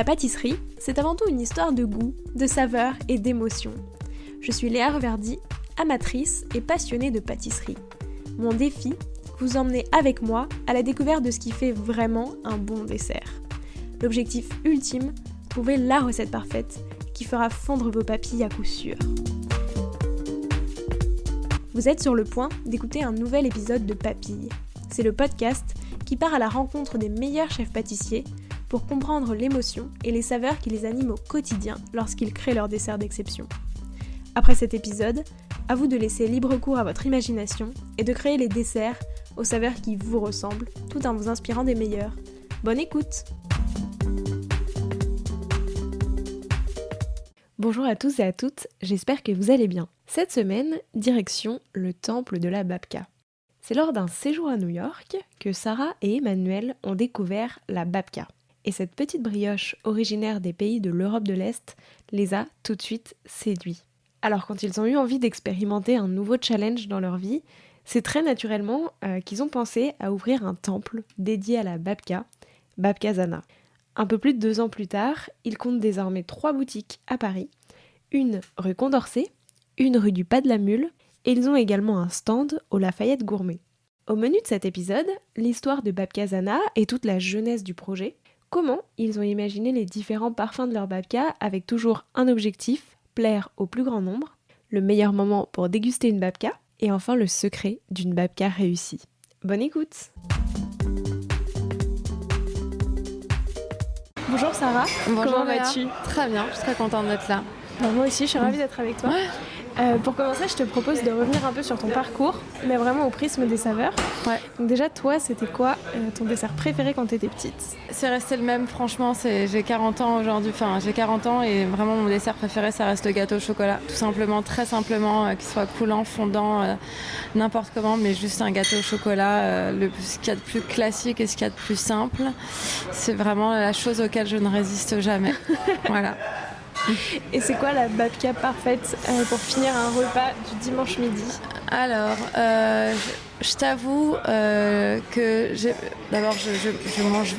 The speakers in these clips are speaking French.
La pâtisserie, c'est avant tout une histoire de goût, de saveur et d'émotion. Je suis Léa Reverdy, amatrice et passionnée de pâtisserie. Mon défi, vous emmener avec moi à la découverte de ce qui fait vraiment un bon dessert. L'objectif ultime, trouver la recette parfaite qui fera fondre vos papilles à coup sûr. Vous êtes sur le point d'écouter un nouvel épisode de Papilles. C'est le podcast qui part à la rencontre des meilleurs chefs pâtissiers pour comprendre l'émotion et les saveurs qui les animent au quotidien lorsqu'ils créent leur dessert d'exception. Après cet épisode, à vous de laisser libre cours à votre imagination et de créer les desserts aux saveurs qui vous ressemblent, tout en vous inspirant des meilleurs. Bonne écoute! Bonjour à tous et à toutes, j'espère que vous allez bien. Cette semaine, direction le temple de la babka. C'est lors d'un séjour à New York que Sarah et Emmanuel ont découvert la babka. Et cette petite brioche originaire des pays de l'Europe de l'Est les a tout de suite séduits. Alors quand ils ont eu envie d'expérimenter un nouveau challenge dans leur vie, c'est très naturellement qu'ils ont pensé à ouvrir un temple dédié à la babka, Babkazana. Un peu plus de 2 ans plus tard, ils comptent désormais 3 boutiques à Paris, une rue Condorcet, une rue du Pas de la Mule, et ils ont également un stand au Lafayette Gourmet. Au menu de cet épisode, l'histoire de Babkazana et toute la jeunesse du projet, comment ils ont imaginé les différents parfums de leur babka avec toujours un objectif, plaire au plus grand nombre, le meilleur moment pour déguster une babka, et enfin le secret d'une babka réussie. Bonne écoute! Bonjour Sarah, bonjour, comment vas-tu? Très bien, je suis très contente d'être là. Moi aussi, je suis ravie d'être avec toi. Pour commencer, je te propose de revenir un peu sur ton parcours, mais vraiment au prisme des saveurs. Donc déjà, toi, c'était quoi ton dessert préféré quand tu étais petite? C'est resté le même, franchement, j'ai 40 ans aujourd'hui, j'ai 40 ans et vraiment mon dessert préféré, ça reste le gâteau au chocolat. Tout simplement, très simplement, qu'il soit coulant, fondant, n'importe comment, mais juste un gâteau au chocolat, ce qu'il y a de plus classique et ce qu'il y a de plus simple. C'est vraiment la chose auquel je ne résiste jamais. Voilà. Et c'est quoi la babka parfaite pour finir un repas du dimanche midi? Alors, je t'avoue que d'abord je mange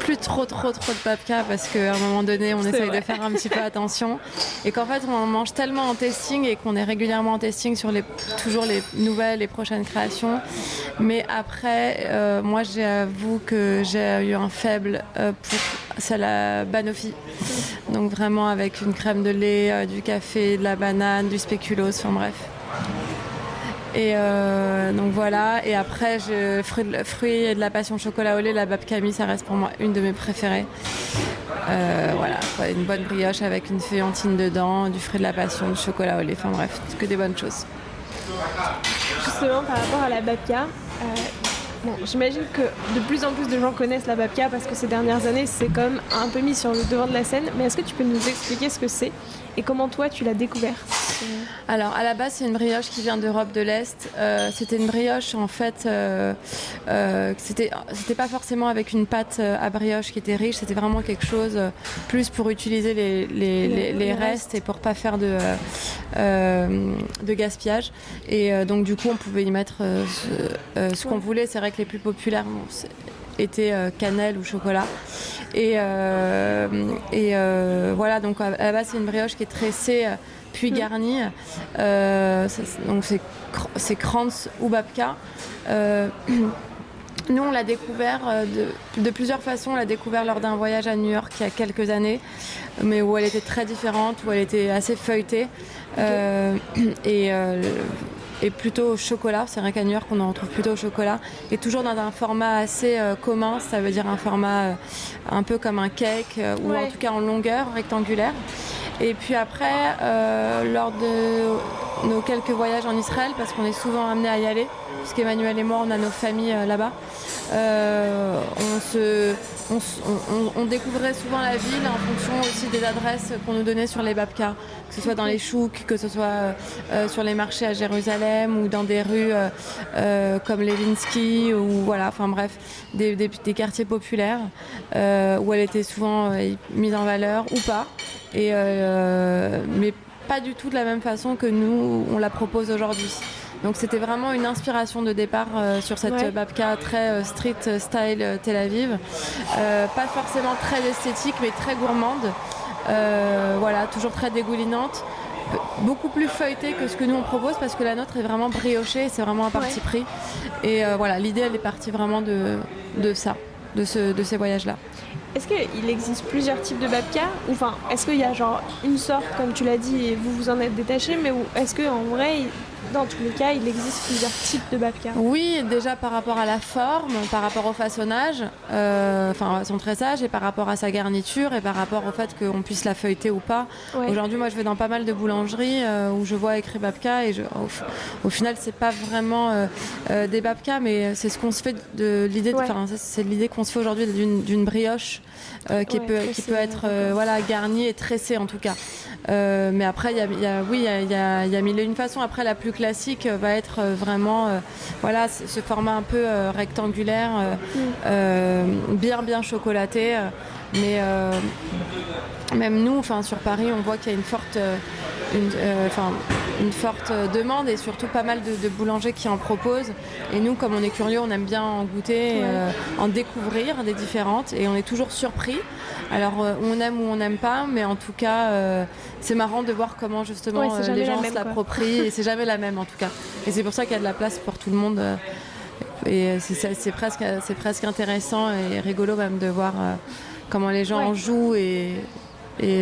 plus trop de babka parce qu'à un moment donné on essaye de faire un petit peu attention et qu'en fait on mange tellement en testing et qu'on est régulièrement en testing sur toujours les nouvelles, les prochaines créations. Mais après, moi j'avoue que j'ai eu un faible c'est la banoffee. Donc vraiment avec une crème de lait, du café, de la banane, du spéculoos, enfin bref. Et donc voilà, et après fruits et de la passion chocolat au lait, la babkami, ça reste pour moi une de mes préférées. Voilà, une bonne brioche avec une feuillantine dedans, du fruit de la passion, du chocolat au lait, enfin bref, que des bonnes choses. Justement par rapport à la babka, j'imagine que de plus en plus de gens connaissent la babka parce que ces dernières années c'est comme un peu mis sur le devant de la scène, mais est-ce que tu peux nous expliquer ce que c'est et comment toi tu l'as découverte? Alors à la base c'est une brioche qui vient d'Europe de l'Est. C'était une brioche en fait, c'était pas forcément avec une pâte à brioche qui était riche, c'était vraiment quelque chose plus pour utiliser les restes et pour pas faire de gaspillage. Et donc du coup on pouvait y mettre ce qu'on voulait. C'est vrai que les plus populaires étaient cannelle ou chocolat. Et voilà, donc à la base c'est une brioche qui est tressée puis garnie. Donc c'est krantz ou babka. Nous on l'a découvert de plusieurs façons. On l'a découvert lors d'un voyage à New York il y a quelques années, mais où elle était très différente, où elle était assez feuilletée. Et plutôt au chocolat, c'est vrai qu'à New York on en retrouve plutôt au chocolat, et toujours dans un format assez commun, ça veut dire un format un peu comme un cake, ou en tout cas en longueur rectangulaire. Et puis après, lors de nos quelques voyages en Israël, parce qu'on est souvent amenés à y aller, puisqu'Emmanuel et moi on a nos familles là-bas, on découvrait souvent la ville en fonction aussi des adresses qu'on nous donnait sur les babkas, que ce soit dans les chouks, que ce soit sur les marchés à Jérusalem ou dans des rues comme Levinsky, ou voilà, enfin bref, des quartiers populaires où elle était souvent mise en valeur ou pas, mais pas du tout de la même façon que nous on la propose aujourd'hui. Donc c'était vraiment une inspiration de départ sur cette babka très street style Tel Aviv. Pas forcément très esthétique, mais très gourmande. Voilà, toujours très dégoulinante. Beaucoup plus feuilletée que ce que nous on propose parce que la nôtre est vraiment briochée, c'est vraiment un parti pris. Et voilà, l'idée elle est partie vraiment de ça, de ces voyages-là. Est-ce qu'il existe plusieurs types de babka? Ou enfin, est-ce qu'il y a genre une sorte, comme tu l'as dit, et vous vous en êtes détaché, mais est-ce qu'en vrai, dans tous les cas, il existe plusieurs types de babka? Oui, déjà par rapport à la forme, par rapport au façonnage, enfin à son tressage, et par rapport à sa garniture, et par rapport au fait qu'on puisse la feuilleter ou pas. Ouais. Aujourd'hui, moi, je vais dans pas mal de boulangeries où je vois écrit babka, et au final, c'est pas vraiment des babkas, mais c'est ce qu'on se fait de l'idée. C'est l'idée qu'on se fait aujourd'hui d'une brioche qui peut être voilà, garnie et tressée en tout cas. Mais après, il y a mille et une façons. Après, la plus classique va être vraiment voilà, ce format un peu rectangulaire, bien chocolaté. Mais même nous, sur Paris, on voit qu'il y a une forte demande et surtout pas mal de boulangers qui en proposent. Et nous, comme on est curieux, on aime bien en goûter, en découvrir des différentes. Et on est toujours surpris. Alors, on aime ou on n'aime pas, mais en tout cas, c'est marrant de voir comment justement les gens se l'approprient. Et c'est jamais la même en tout cas. Et c'est pour ça qu'il y a de la place pour tout le monde. Et c'est presque intéressant et rigolo même de voir comment les gens en jouent et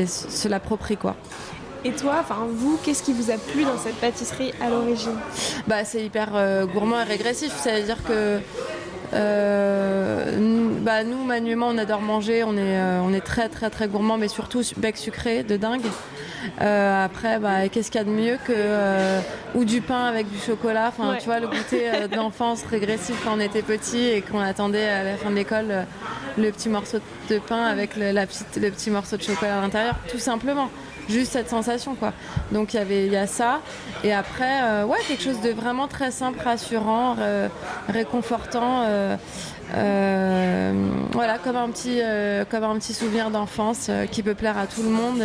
se l'approprient, quoi. Et toi, vous, qu'est-ce qui vous a plu dans cette pâtisserie à l'origine? C'est hyper gourmand et régressif. C'est-à-dire que nous, manuellement, on adore manger. On est très, très, très gourmand, mais surtout bec sucré de dingue. Après, qu'est-ce qu'il y a de mieux que ou du pain avec du chocolat. Tu vois, le goûter de l'enfance régressif quand on était petit et qu'on attendait à la fin de l'école le petit morceau de pain avec le petit morceau de chocolat à l'intérieur, tout simplement. Juste cette sensation, quoi. Donc il y a ça. Et après, quelque chose de vraiment très simple, rassurant, réconfortant. Voilà, comme un petit souvenir d'enfance qui peut plaire à tout le monde.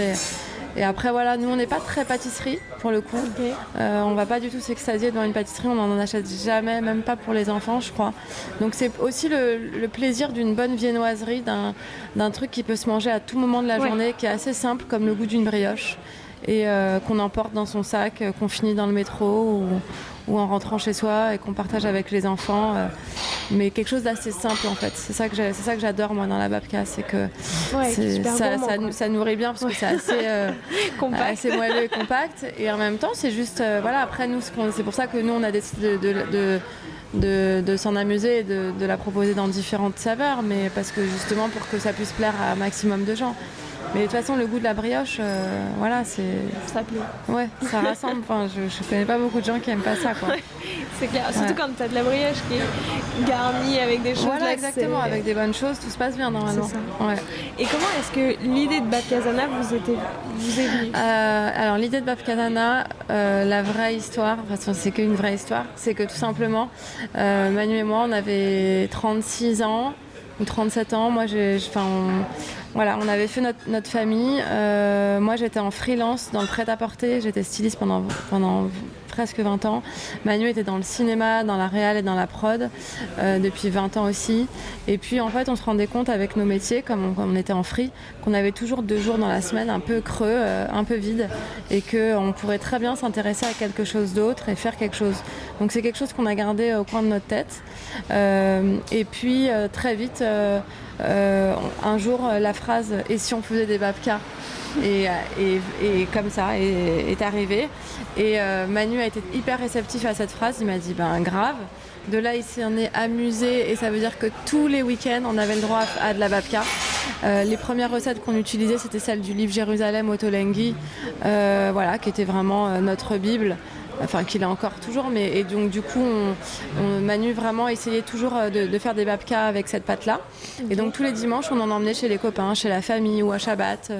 Et après, voilà, nous, on n'est pas très pâtisserie, pour le coup. Okay. On va pas du tout s'extasier devant une pâtisserie. On n'en achète jamais, même pas pour les enfants, je crois. Donc, c'est aussi le plaisir d'une bonne viennoiserie, d'un truc qui peut se manger à tout moment de la journée, qui est assez simple, comme le goût d'une brioche. Et qu'on emporte dans son sac, qu'on finit dans le métro ou en rentrant chez soi et qu'on partage avec les enfants. Mais quelque chose d'assez simple, en fait. C'est ça que j'adore, moi, dans la babka. C'est que ça nourrit bien parce que c'est assez moelleux et compact. Et en même temps, c'est juste... après, nous, c'est pour ça que nous, on a décidé de s'en amuser et de la proposer dans différentes saveurs. Mais parce que, justement, pour que ça puisse plaire à un maximum de gens. Mais de toute façon, le goût de la brioche, ça plaît. Ouais, ça rassemble. Je connais pas beaucoup de gens qui aiment pas ça, quoi. C'est clair. Surtout quand t'as de la brioche qui est garnie avec des choses. Voilà, exactement. Avec des bonnes choses, tout se passe bien normalement. C'est ça. Ouais. Et comment est-ce que l'idée de Babkazana vous est venue? Alors l'idée de Babkazana, la vraie histoire, c'est qu'une vraie histoire, c'est que tout simplement, Manu et moi, on avait 36 ans ou 37 ans. Moi, on avait fait notre famille. Moi, j'étais en freelance dans le prêt-à-porter. J'étais styliste pendant presque 20 ans. Manu était dans le cinéma, dans la réal et dans la prod depuis 20 ans aussi. Et puis, en fait, on se rendait compte avec nos métiers, comme on était en free, qu'on avait toujours 2 jours dans la semaine un peu creux, un peu vide, et qu'on pourrait très bien s'intéresser à quelque chose d'autre et faire quelque chose. Donc, c'est quelque chose qu'on a gardé au coin de notre tête. Et puis, très vite... un jour, la phrase « et si on faisait des babkas ?» et comme ça est arrivée. Et Manu a été hyper réceptif à cette phrase. Il m'a dit grave. De là, il s'en est amusé et ça veut dire que tous les week-ends, on avait le droit à de la babka. Les premières recettes qu'on utilisait, c'était celle du livre Jérusalem Ottolenghi, qui était vraiment notre Bible. Enfin, qu'il est encore toujours, et donc du coup, Manu vraiment essayait toujours de faire des babkas avec cette pâte-là. Okay. Et donc tous les dimanches, on en emmenait chez les copains, chez la famille ou à Shabbat,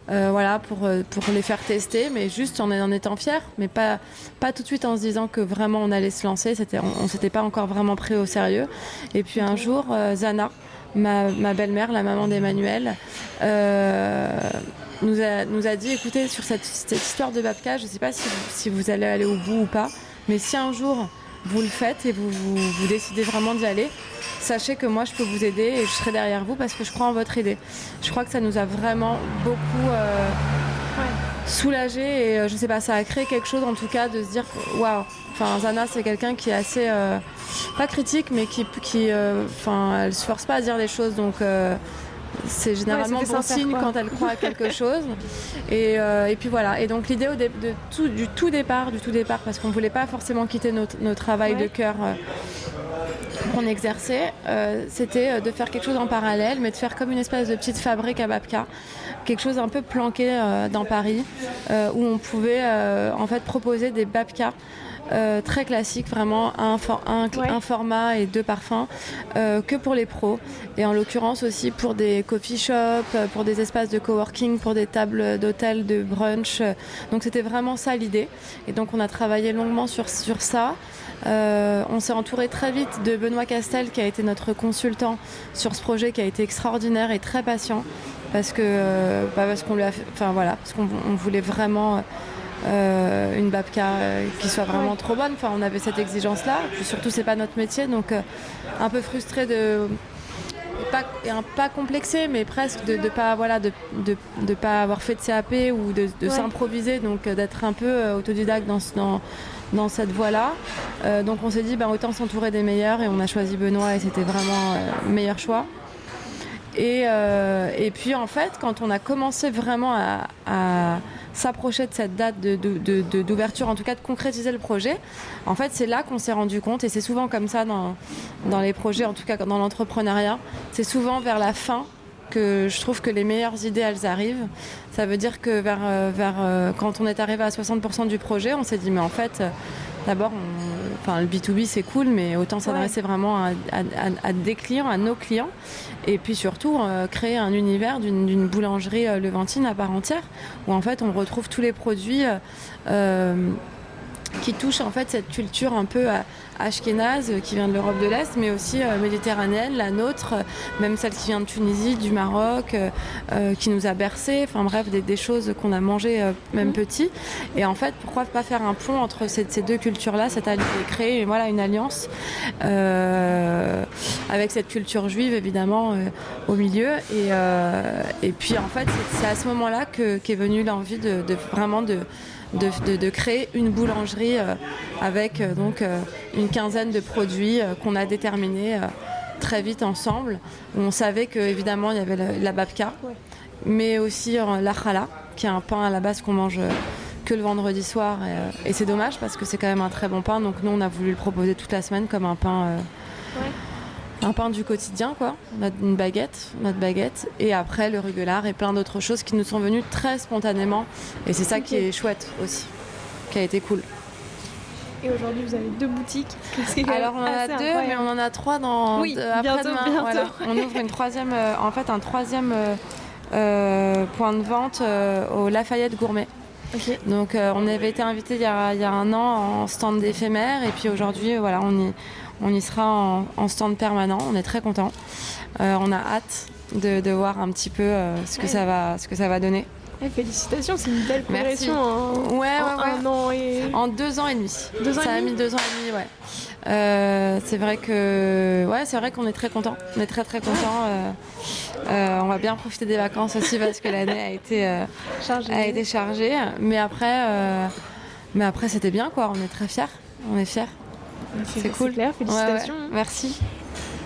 pour les faire tester, mais juste en étant fiers, mais pas tout de suite en se disant que vraiment on allait se lancer. On s'était pas encore vraiment pris au sérieux. Et puis un jour, Zana, ma belle-mère, la maman d'Emmanuel, nous a dit, écoutez, sur cette histoire de babka, je ne sais pas si vous allez aller au bout ou pas, Mais si un jour vous le faites et vous décidez vraiment d'y aller, sachez que moi je peux vous aider et je serai derrière vous parce que je crois en votre idée. Je crois que ça nous a vraiment beaucoup soulagé et je sais pas, ça a créé quelque chose en tout cas de se dire waouh. Enfin, Zana c'est quelqu'un qui est assez pas critique mais qui elle se force pas à dire des choses donc c'est généralement bon signe quand elle croit à quelque chose et puis voilà. Et donc l'idée du tout départ parce qu'on voulait pas forcément quitter notre travail de cœur qu'on exerçait, c'était de faire quelque chose en parallèle, mais de faire comme une espèce de petite fabrique à Babka, quelque chose un peu planqué dans Paris, où on pouvait en fait proposer des Babka très classiques, vraiment un format et 2 parfums, que pour les pros, et en l'occurrence aussi pour des coffee shops, pour des espaces de coworking, pour des tables d'hôtel, de brunch. Donc c'était vraiment ça l'idée, et donc on a travaillé longuement sur ça. On s'est entouré très vite de Benoît Castel qui a été notre consultant sur ce projet, qui a été extraordinaire et très patient parce qu'on lui a fait, parce qu'on voulait vraiment une Babka qui soit vraiment trop bonne. Enfin, on avait cette exigence là, puis surtout c'est pas notre métier, donc un peu frustré pas complexé mais presque de pas avoir fait de CAP ou de s'improviser, donc d'être un peu autodidacte dans cette voie-là. Donc on s'est dit autant s'entourer des meilleurs et on a choisi Benoît et c'était vraiment le meilleur choix. Et puis en fait, quand on a commencé vraiment à s'approcher de cette date d'ouverture, en tout cas de concrétiser le projet, en fait c'est là qu'on s'est rendu compte, et c'est souvent comme ça dans les projets, en tout cas dans l'entrepreneuriat, c'est souvent vers la fin que je trouve que les meilleures idées elles arrivent. Ça veut dire que quand on est arrivé à 60% du projet, on s'est dit mais en fait d'abord le B2B c'est cool, mais autant s'adresser vraiment à des clients, à nos clients, et puis surtout créer un univers d'une boulangerie levantine à part entière, où en fait on retrouve tous les produits qui touchent en fait cette culture un peu ashkénaze qui vient de l'Europe de l'Est, mais aussi méditerranéenne, la nôtre, même celle qui vient de Tunisie, du Maroc, qui nous a bercés, enfin bref, des choses qu'on a mangées même petit. Et en fait, pourquoi pas faire un pont entre ces deux cultures-là, créer une alliance avec cette culture juive évidemment au milieu. Et puis en fait, c'est à ce moment-là qu'est venue l'envie de créer une boulangerie avec une quinzaine de produits qu'on a déterminés très vite ensemble. On savait qu'évidemment il y avait la babka, mais aussi la challah, qui est un pain à la base qu'on mange que le vendredi soir, et c'est dommage parce que c'est quand même un très bon pain, donc nous on a voulu le proposer toute la semaine comme un pain un pain du quotidien, quoi. Notre baguette, et après le rugelard et plein d'autres choses qui nous sont venues très spontanément, et c'est ça qui est chouette aussi, qui a été cool. Et aujourd'hui vous avez 2 boutiques. Alors on en a 2, mais on en a 3 après-demain. Bientôt. Voilà. On ouvre un troisième point de vente au Lafayette Gourmet. Okay. Donc on avait été invité il y a un an en stand éphémère, et puis aujourd'hui on y sera en stand permanent. On est très contents. On a hâte de voir un petit peu ce que ça va donner. Félicitations, c'est une belle progression. Un an et... En 2 ans et demi. Ça a mis 2 ans et demi, c'est vrai qu'on est très contents. On est très très contents. On va bien profiter des vacances aussi parce que l'année a été chargée. Mais après c'était bien, quoi. On est très fiers. On est fiers. C'est cool. C'est clair, félicitations. Ouais. Merci.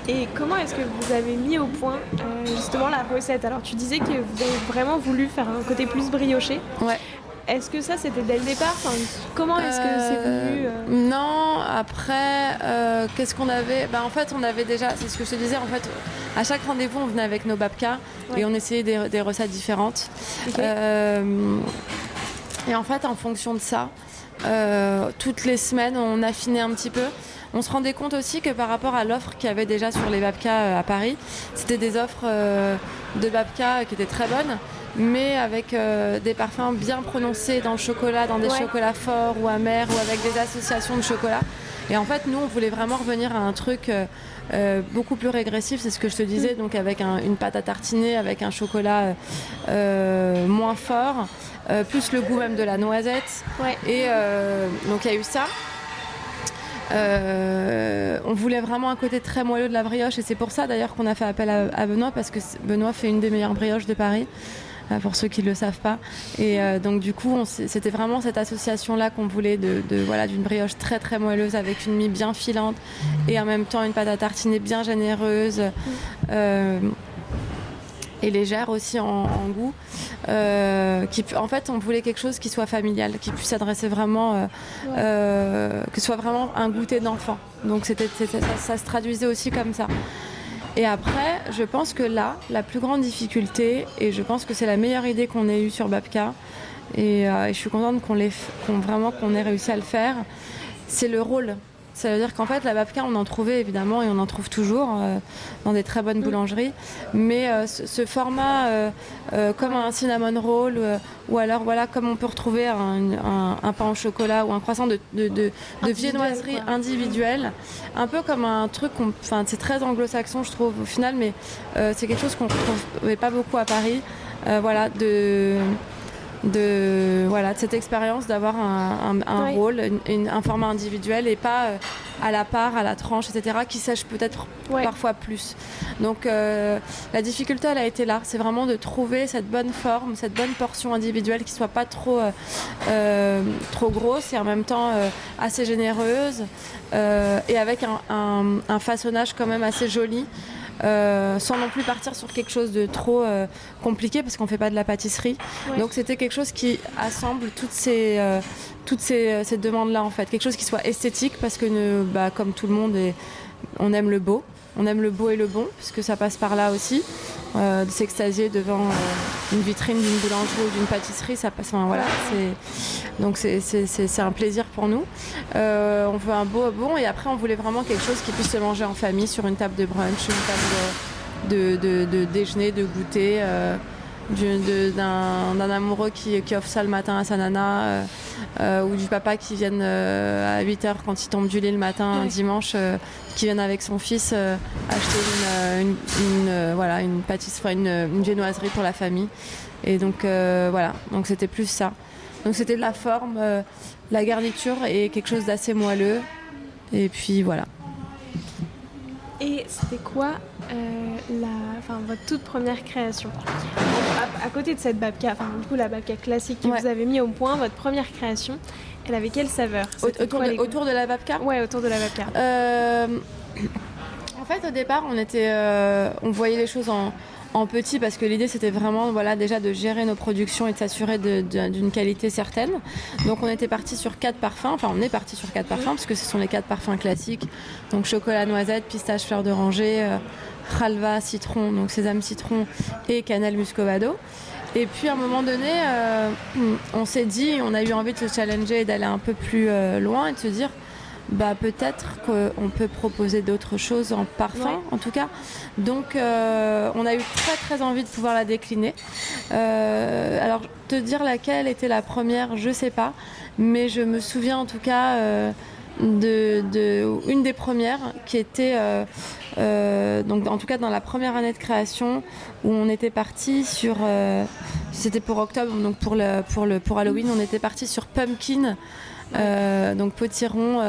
Et comment est-ce que vous avez mis au point justement la recette ? Alors tu disais que vous avez vraiment voulu faire un côté plus brioché. Ouais. Est-ce que ça c'était dès le départ ? Comment est-ce que c'est venu Non, après, qu'est-ce qu'on avait ? En fait, on avait déjà, c'est ce que je te disais, en fait, à chaque rendez-vous, on venait avec nos babkas et on essayait des recettes différentes. Okay. Et en fait, en fonction de ça, toutes les semaines, on affinait un petit peu. On se rendait compte aussi que par rapport à l'offre qu'il y avait déjà sur les babkas à Paris, c'était des offres de babkas qui étaient très bonnes, mais avec des parfums bien prononcés dans le chocolat, dans des chocolats forts ou amers, ou avec des associations de chocolat. Et en fait, nous, on voulait vraiment revenir à un truc beaucoup plus régressif, c'est ce que je te disais, donc avec une pâte à tartiner, avec un chocolat moins fort, plus le goût même de la noisette. Et donc il y a eu ça. On voulait vraiment un côté très moelleux de la brioche et c'est pour ça d'ailleurs qu'on a fait appel à Benoît parce que Benoît fait une des meilleures brioches de Paris. Pour ceux qui ne le savent pas. Et donc du coup, c'était vraiment cette association-là qu'on voulait d'une brioche très très moelleuse avec une mie bien filante et en même temps une pâte à tartiner bien généreuse et légère aussi en goût. En fait, on voulait quelque chose qui soit familial, qui puisse s'adresser vraiment, que ce soit vraiment un goûter d'enfant. Donc ça se traduisait aussi comme ça. Et après, je pense que là, la plus grande difficulté, et je pense que c'est la meilleure idée qu'on ait eue sur Babka, et je suis contente qu'on ait réussi à le faire, c'est le rôle. Ça veut dire qu'en fait, la babka, on en trouvait évidemment et on en trouve toujours dans des très bonnes boulangeries. Mais ce format, comme un cinnamon roll ou alors voilà, comme on peut retrouver un pain au chocolat ou un croissant de viennoiserie individuelle, un peu comme un truc, c'est très anglo-saxon je trouve au final, mais c'est quelque chose qu'on ne retrouvait pas beaucoup à Paris. De cette expérience d'avoir un rôle, un format individuel et pas à la part, à la tranche, etc., qui sèche peut-être parfois plus. Donc la difficulté, elle a été là. C'est vraiment de trouver cette bonne forme, cette bonne portion individuelle qui soit pas trop grosse et en même temps assez généreuse et avec un façonnage quand même assez joli. Sans non plus partir sur quelque chose de trop compliqué parce qu'on fait pas de la pâtisserie. Donc c'était quelque chose qui assemble toutes ces demandes-là en fait. Quelque chose qui soit esthétique parce que comme tout le monde, on aime le beau. On aime le beau et le bon puisque ça passe par là aussi. De s'extasier devant une vitrine d'une boulangerie ou d'une pâtisserie, ça passe. Donc c'est un plaisir pour nous. On veut un beau bon et après on voulait vraiment quelque chose qui puisse se manger en famille sur une table de brunch, une table de déjeuner, de goûter, d'un amoureux qui offre ça le matin à sa nana ou du papa qui vienne à 8h quand il tombe du lit le matin un dimanche qui viennent avec son fils acheter une pâtisserie, une viennoiserie pour la famille. Et donc donc c'était plus ça. Donc c'était de la forme, la garniture et quelque chose d'assez moelleux. Et puis voilà. Et c'était quoi votre toute première création? À côté de cette babka, la babka classique que vous avez mis au point, votre première création, elle avait quelle saveur? Autour de la babka? Ouais, autour de la babka. En fait, au départ, on voyait les choses en petit parce que l'idée c'était vraiment déjà de gérer nos productions et de s'assurer d'une qualité certaine. Donc on était parti sur 4 parfums, on est parti sur 4 parfums parce que ce sont les 4 parfums classiques, donc chocolat noisette, pistache fleur d'oranger, halva citron, donc sésame citron et cannelle muscovado. Et puis à un moment donné on s'est dit, on a eu envie de se challenger et d'aller un peu plus loin et de se dire peut-être qu'on peut proposer d'autres choses en parfum en tout cas. Donc on a eu très très envie de pouvoir la décliner. Alors te dire laquelle était la première, je sais pas, mais je me souviens en tout cas une des premières qui était donc en tout cas dans la première année de création où on était parti sur c'était pour octobre, donc pour Halloween on était parti sur pumpkin. Donc potiron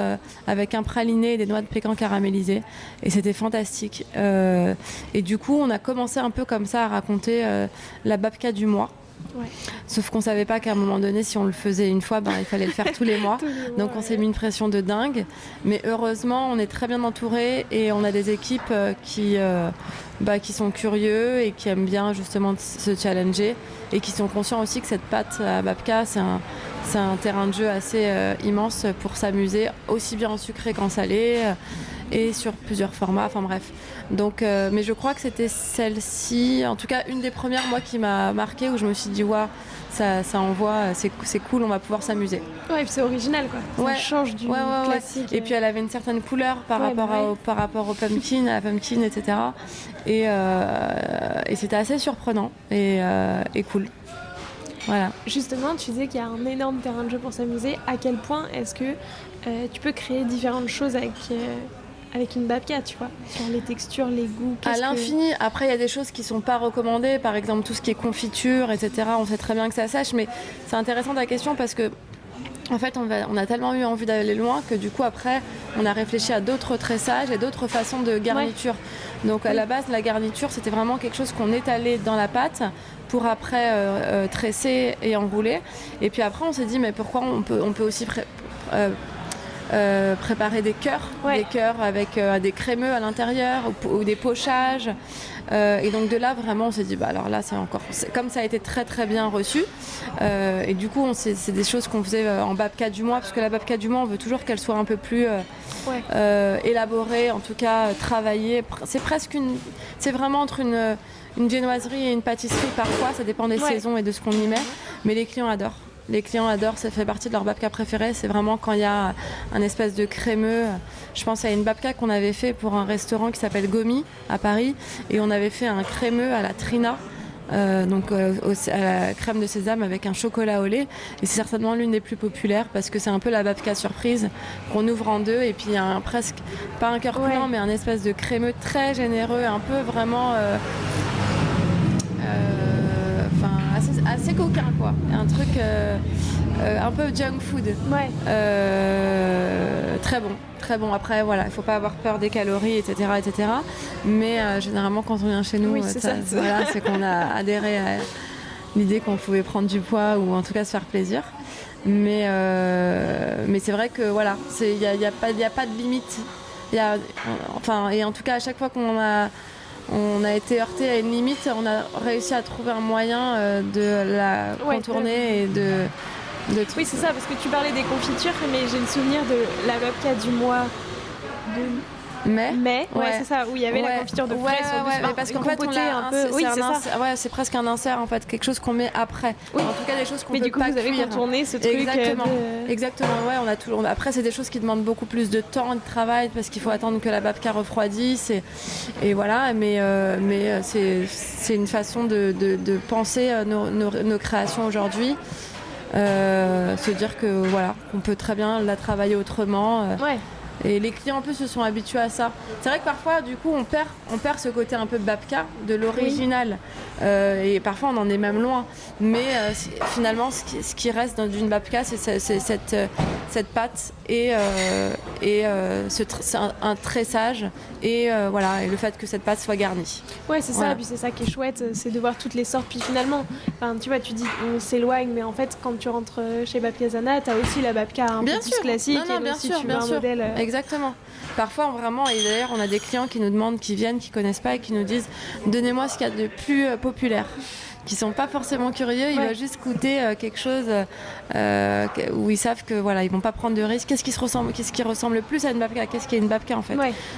avec un praliné et des noix de pécan caramélisées et c'était fantastique et du coup on a commencé un peu comme ça à raconter la babka du mois. Sauf qu'on savait pas qu'à un moment donné si on le faisait une fois il fallait le faire tous les mois. Donc on s'est mis une pression de dingue, mais heureusement on est très bien entouré et on a des équipes qui sont curieux et qui aiment bien justement se challenger et qui sont conscients aussi que cette pâte à babka c'est un terrain de jeu assez immense pour s'amuser aussi bien en sucré qu'en salé et sur plusieurs formats, enfin bref. Donc, mais je crois que c'était celle-ci, en tout cas une des premières moi qui m'a marquée où je me suis dit waouh, ça envoie, c'est cool, on va pouvoir s'amuser. Ouais, et puis c'est original quoi. Ça change du classique. Et puis elle avait une certaine couleur par rapport au pumpkin, à la pumpkin, etc. Et c'était assez surprenant et cool. Voilà. Justement, tu disais qu'il y a un énorme terrain de jeu pour s'amuser. À quel point est-ce que tu peux créer différentes choses avec une babka, tu vois, sur les textures, les goûts? À l'infini. Après, il y a des choses qui sont pas recommandées, par exemple tout ce qui est confiture, etc. On sait très bien que ça sèche, mais c'est intéressant ta question parce que En fait, on a tellement eu envie d'aller loin que du coup, après, on a réfléchi à d'autres tressages et d'autres façons de garniture. Donc, à la base, la garniture, c'était vraiment quelque chose qu'on étalait dans la pâte pour après tresser et enrouler. Et puis après, on s'est dit, mais pourquoi on peut aussi préparer des cœurs avec des crémeux à l'intérieur ou des pochages. Et donc de là vraiment on s'est dit alors là comme ça a été très très bien reçu et du coup c'est des choses qu'on faisait en babka du mois, parce que la babka du mois on veut toujours qu'elle soit un peu plus élaborée, en tout cas travaillée. C'est vraiment entre une viennoiserie et une pâtisserie parfois, ça dépend des saisons et de ce qu'on y met, mais les clients adorent. Les clients adorent, ça fait partie de leur babka préférée. C'est vraiment quand il y a un espèce de crémeux. Je pense à une babka qu'on avait fait pour un restaurant qui s'appelle Gomi à Paris. Et on avait fait un crémeux à la trina, à la crème de sésame avec un chocolat au lait. Et c'est certainement l'une des plus populaires parce que c'est un peu la babka surprise qu'on ouvre en deux. Et puis il y a presque, pas un cœur coulant, mais un espèce de crémeux très généreux, un peu vraiment... assez coquin quoi, un truc un peu junk food, très bon. Après voilà, il faut pas avoir peur des calories, etc. Mais généralement quand on vient chez nous, c'est qu'on a adhéré à l'idée qu'on pouvait prendre du poids ou en tout cas se faire plaisir. Mais c'est vrai que voilà, il y a pas de limite. Et en tout cas à chaque fois on a été heurté à une limite, on a réussi à trouver un moyen de la contourner et de Oui, c'est ça, parce que tu parlais des confitures, mais j'ai le souvenir de la babka du mois de mai. C'est ça, où il y avait la confiture de fraises. Parce qu'en fait, c'est presque un insert, en fait, quelque chose qu'on met après. Oui. En tout cas, des choses qu'on peut pas cuire. Mais du coup, vous avez contourné ce truc. Exactement. Après, c'est des choses qui demandent beaucoup plus de temps et de travail parce qu'il faut attendre que la babka refroidisse et voilà. Mais c'est une façon de penser nos créations aujourd'hui. Se dire que voilà, on peut très bien la travailler autrement. Et les clients en plus se sont habitués à ça. C'est vrai que parfois du coup on perd ce côté un peu babka de l'original et parfois on en est même loin. Mais finalement ce qui reste dans une babka c'est cette pâte et un tressage et voilà, et le fait que cette pâte soit garnie. Ouais, c'est ça, et puis c'est ça qui est chouette, c'est de voir toutes les sortes. Puis finalement, tu vois, tu dis on s'éloigne, mais en fait quand tu rentres chez Babka Zana, t'as aussi la babka un peu plus classique. Bien sûr. Modèle, Exactement. Parfois vraiment, et d'ailleurs on a des clients qui nous demandent, qui viennent, qui connaissent pas et qui nous disent donnez-moi ce qu'il y a de plus populaire, qui sont pas forcément curieux, ils veulent juste goûter quelque chose où ils savent que voilà, ils vont pas prendre de risques. Qu'est-ce qui ressemble le plus à une babka, qu'est-ce qui est une babka en fait.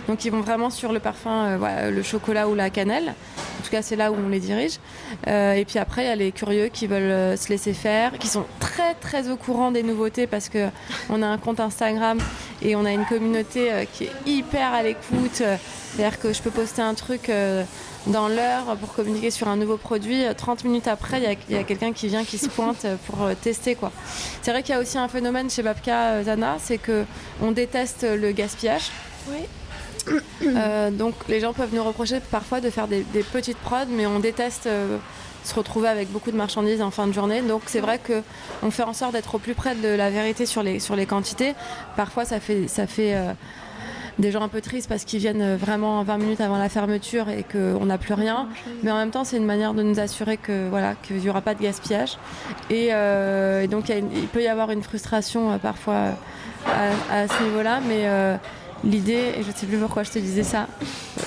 Donc ils vont vraiment sur le parfum, le chocolat ou la cannelle. En tout cas, c'est là où on les dirige. Et puis après, il y a les curieux qui veulent se laisser faire, qui sont très très au courant des nouveautés parce que on a un compte Instagram et on a une communauté qui est hyper à l'écoute. C'est-à-dire que je peux poster un truc dans l'heure pour communiquer sur un nouveau produit. 30 minutes après, il y a quelqu'un qui vient, qui se pointe pour tester quoi. C'est vrai qu'il y a aussi un phénomène chez Babka Zana, c'est que on déteste le gaspillage. Donc les gens peuvent nous reprocher parfois de faire des petites prods, mais on déteste se retrouver avec beaucoup de marchandises en fin de journée. Donc c'est vrai qu'on fait en sorte d'être au plus près de la vérité sur les quantités. Parfois ça fait des gens un peu tristes parce qu'ils viennent vraiment 20 minutes avant la fermeture et qu'on n'a plus rien. Mais en même temps, c'est une manière de nous assurer que voilà, qu'il n'y aura pas de gaspillage. Et donc il peut y avoir une frustration parfois à ce niveau-là, mais l'idée, et je ne sais plus pourquoi je te disais ça,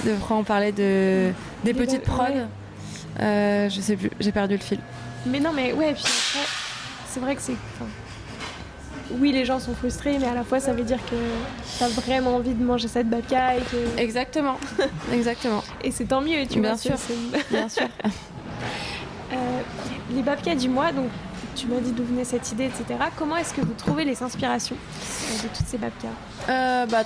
de pourquoi on parlait des petites prods. Je sais plus, j'ai perdu le fil. Mais non, mais ouais, puis après, c'est vrai que c'est... Oui, les gens sont frustrés, mais à la fois, ça veut dire que t'as vraiment envie de manger cette babka et que... Exactement. Et c'est tant mieux, tu vois. Bien sûr. Les babkas du mois, donc tu m'as dit d'où venait cette idée, etc. Comment est-ce que vous trouvez les inspirations de toutes ces babkas ?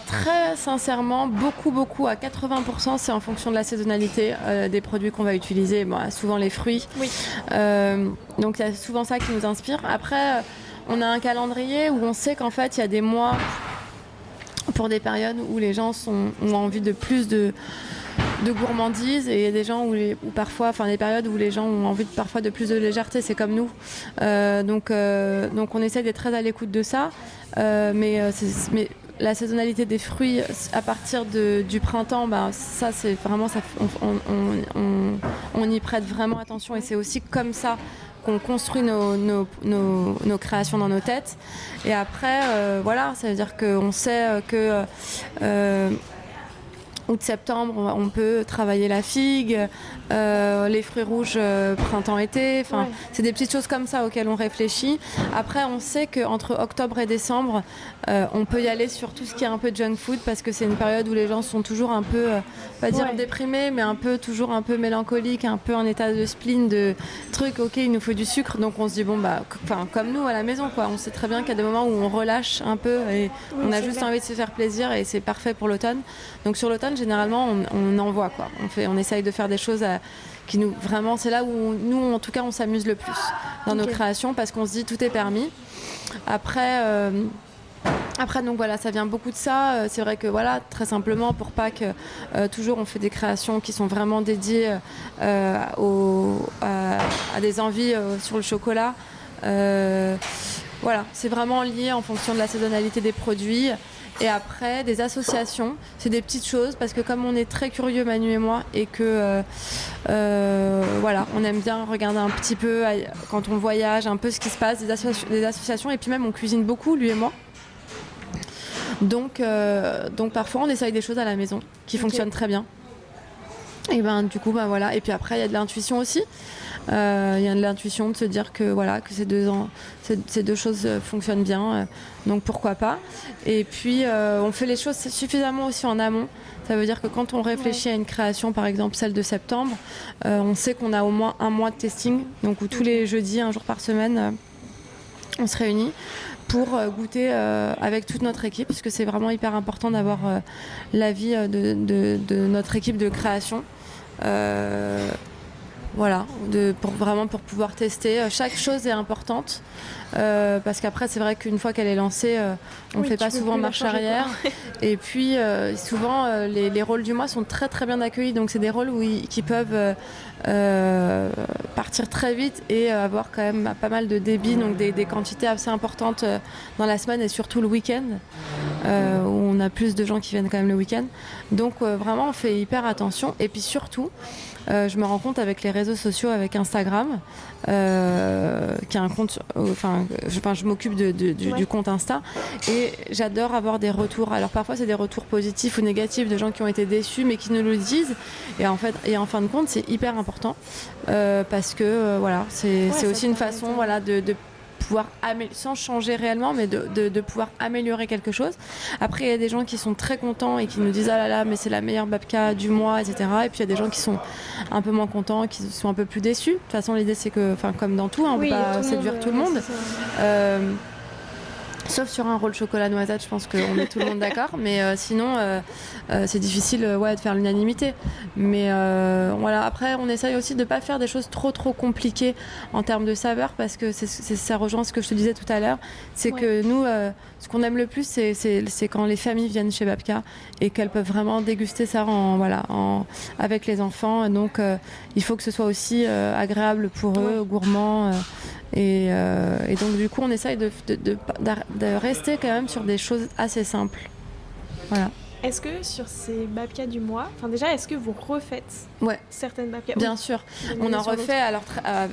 Très sincèrement, beaucoup, à 80%, c'est en fonction de la saisonnalité des produits qu'on va utiliser. Souvent les fruits. Oui. Donc il y a souvent ça qui nous inspire. Après, on a un calendrier où on sait qu'en fait, il y a des mois pour des périodes où les gens ont envie de plus de de gourmandise, et il y a des gens où parfois, enfin des périodes où les gens ont envie parfois de plus de légèreté, c'est comme nous. Donc on essaie d'être très à l'écoute de ça, mais la saisonnalité des fruits à partir du printemps, ça c'est vraiment ça, on y prête vraiment attention, et c'est aussi comme ça qu'on construit nos créations dans nos têtes. Et après, voilà, ça veut dire qu'on sait que août-septembre, on peut travailler la figue, les fruits rouges printemps-été. Enfin, c'est des petites choses comme ça auxquelles on réfléchit. Après, on sait qu'entre octobre et décembre, on peut y aller sur tout ce qui est un peu junk food, parce que c'est une période où les gens sont toujours un peu, pas dire déprimés, mais toujours un peu mélancoliques, un peu en état de spleen, de trucs, ok, il nous faut du sucre. Donc on se dit, comme nous à la maison, quoi. On sait très bien qu'il y a des moments où on relâche un peu et on a juste envie de se faire plaisir, et c'est parfait pour l'automne. Donc sur l'automne, généralement, on envoie, quoi. On essaye de faire des choses qui nous, vraiment, c'est là où nous, en tout cas, on s'amuse le plus dans nos créations, parce qu'on se dit tout est permis. Après, donc voilà, ça vient beaucoup de ça. C'est vrai que voilà, très simplement, pour Pâques, toujours on fait des créations qui sont vraiment dédiées à des envies sur le chocolat. Voilà, c'est vraiment lié en fonction de la saisonnalité des produits. Et après, des associations, c'est des petites choses, parce que comme on est très curieux, Manu et moi, et que voilà, on aime bien regarder un petit peu quand on voyage, un peu ce qui se passe, des associations, et puis même on cuisine beaucoup, lui et moi. Donc parfois on essaye des choses à la maison qui fonctionnent très bien. Et du coup voilà. Et puis après il y a de l'intuition aussi. Il y a de l'intuition de se dire que voilà, que ces deux choses fonctionnent bien. Donc pourquoi pas. Et puis on fait les choses suffisamment aussi en amont. Ça veut dire que quand on réfléchit à une création, par exemple celle de septembre, on sait qu'on a au moins un mois de testing, donc où tous les jeudis, un jour par semaine, on se réunit pour goûter avec toute notre équipe, parce que c'est vraiment hyper important d'avoir l'avis de notre équipe de création. Voilà, pour pouvoir tester. Chaque chose est importante, parce qu'après c'est vrai qu'une fois qu'elle est lancée, on ne fait pas souvent marche arrière. Et puis souvent les rôles du mois sont très très bien accueillis, donc c'est des rôles qui peuvent partir très vite et avoir quand même pas mal de débit, donc des quantités assez importantes dans la semaine, et surtout le week-end, où on a plus de gens qui viennent quand même le week-end. Donc vraiment on fait hyper attention. Et puis surtout, je me rends compte avec les réseaux sociaux, avec Instagram, qui a un compte, je m'occupe du compte Insta, et j'adore avoir des retours. Alors parfois c'est des retours positifs ou négatifs de gens qui ont été déçus, mais qui nous le disent. Et en fin de compte, c'est hyper important, parce que voilà, c'est aussi une façon, voilà, de pouvoir sans changer réellement, mais de pouvoir améliorer quelque chose. Après, il y a des gens qui sont très contents et qui nous disent ah là là, mais c'est la meilleure babka du mois, etc. Et puis il y a des gens qui sont un peu moins contents, qui sont un peu plus déçus. De toute façon, l'idée c'est que, comme dans tout, on peut pas séduire tout le monde. Sauf sur un rôle chocolat noisette, je pense qu'on met tout le monde d'accord, mais sinon c'est difficile de faire l'unanimité. Mais voilà, après on essaye aussi de ne pas faire des choses trop compliquées en termes de saveur, parce que ça rejoint ce que je te disais tout à l'heure, c'est que nous, ce qu'on aime le plus, c'est quand les familles viennent chez Babka et qu'elles peuvent vraiment déguster ça avec les enfants. Donc il faut que ce soit aussi agréable pour eux, gourmand. Et donc du coup on essaye de rester quand même sur des choses assez simples. Voilà. Est-ce que sur ces babkas du mois, déjà est-ce que vous refaites certaines babkas? Bien sûr, on en refait alors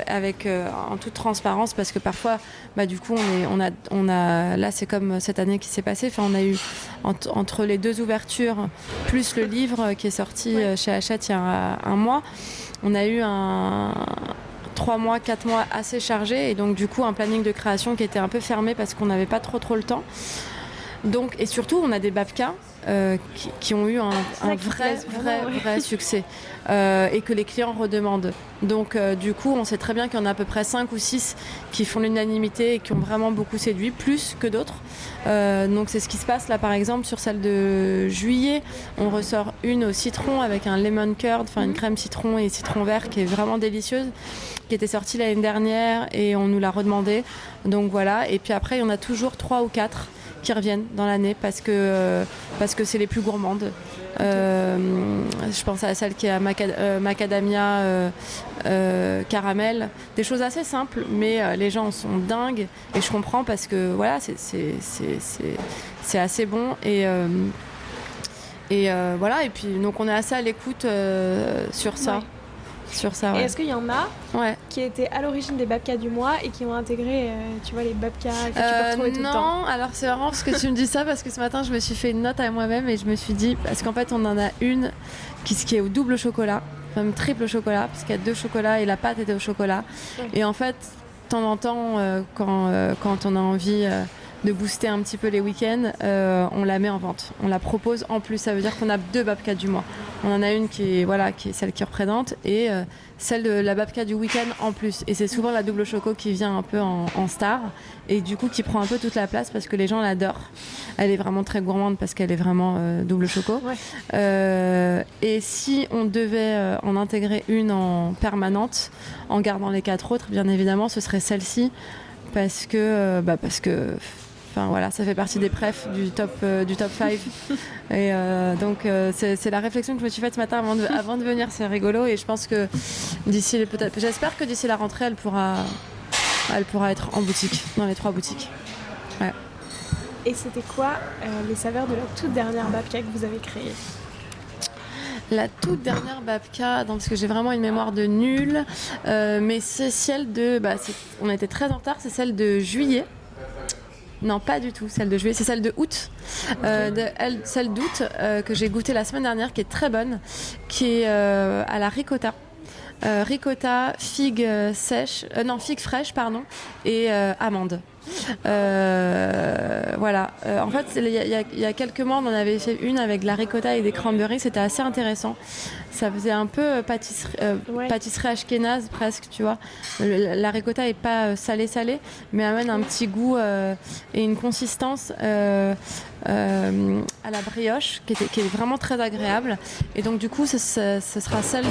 avec en toute transparence, parce que parfois du coup on a là, c'est comme cette année qui s'est passée, on a eu entre les deux ouvertures plus le livre qui est sorti chez Hachette il y a un mois, on a eu 3 mois, 4 mois assez chargés, et donc du coup un planning de création qui était un peu fermé parce qu'on n'avait pas trop le temps. Donc, et surtout on a des babkas qui ont eu un vrai succès, et que les clients redemandent. Donc du coup on sait très bien qu'il y en a à peu près 5 ou 6 qui font l'unanimité et qui ont vraiment beaucoup séduit, plus que d'autres. Donc c'est ce qui se passe là, par exemple sur celle de juillet, on ressort une au citron avec un lemon curd, une crème citron et citron vert qui est vraiment délicieuse, qui était sortie l'année dernière, et on nous l'a redemandé. Donc voilà, et puis après il y en a toujours 3 ou 4 qui reviennent dans l'année parce que c'est les plus gourmandes. Je pense à celle qui est à macadamia caramel, des choses assez simples, mais les gens sont dingues et je comprends parce que voilà, c'est assez bon et voilà, et puis donc on est assez à l'écoute sur ça. Ouais. Sur ça, Et ouais. est-ce qu'il y en a qui étaient à l'origine des babkas du mois et qui ont intégré, tu vois, les babkas que tu peux retrouver tout le temps? Non, alors c'est marrant parce que tu me dis ça parce que ce matin je me suis fait une note à moi-même et je me suis dit, parce qu'en fait on en a une qui est au double chocolat, même triple chocolat, parce qu'il y a 2 chocolats et la pâte était au chocolat. Ouais. Et en fait, de temps en temps, quand on a envie de booster un petit peu les week-ends, on la met en vente. On la propose en plus. Ça veut dire qu'on a 2 babkas du mois. On en a une qui est celle qui représente et celle de la babka du week-end en plus. Et c'est souvent la double choco qui vient un peu en star et du coup qui prend un peu toute la place parce que les gens l'adorent. Elle est vraiment très gourmande parce qu'elle est vraiment double choco. Ouais. Et si on devait en intégrer une en permanente, en gardant les 4 autres, bien évidemment, ce serait celle-ci parce que enfin voilà, ça fait partie des prefs du top 5. Et donc c'est la réflexion que je me suis faite ce matin avant de venir, c'est rigolo et je pense que j'espère que d'ici la rentrée elle pourra être en boutique, dans les 3 boutiques. Ouais. Et c'était quoi les saveurs de la toute dernière babka que vous avez créée? La toute dernière babka, parce que j'ai vraiment une mémoire de nulle, mais c'est celle de, on était très en retard, c'est celle de juillet. Non, pas du tout celle de juillet, c'est celle de août. Celle d'août que j'ai goûtée la semaine dernière, qui est très bonne, qui est à la ricotta. Ricotta, figue fraîche, et amande. Voilà. En fait, il y a quelques mois, on en avait fait une avec de la ricotta et des cranberries. C'était assez intéressant. Ça faisait un peu pâtisserie ashkénaze presque, tu vois. La ricotta est pas salée, mais amène un petit goût et une consistance à la brioche qui est vraiment très agréable. Et donc du coup, ce sera celle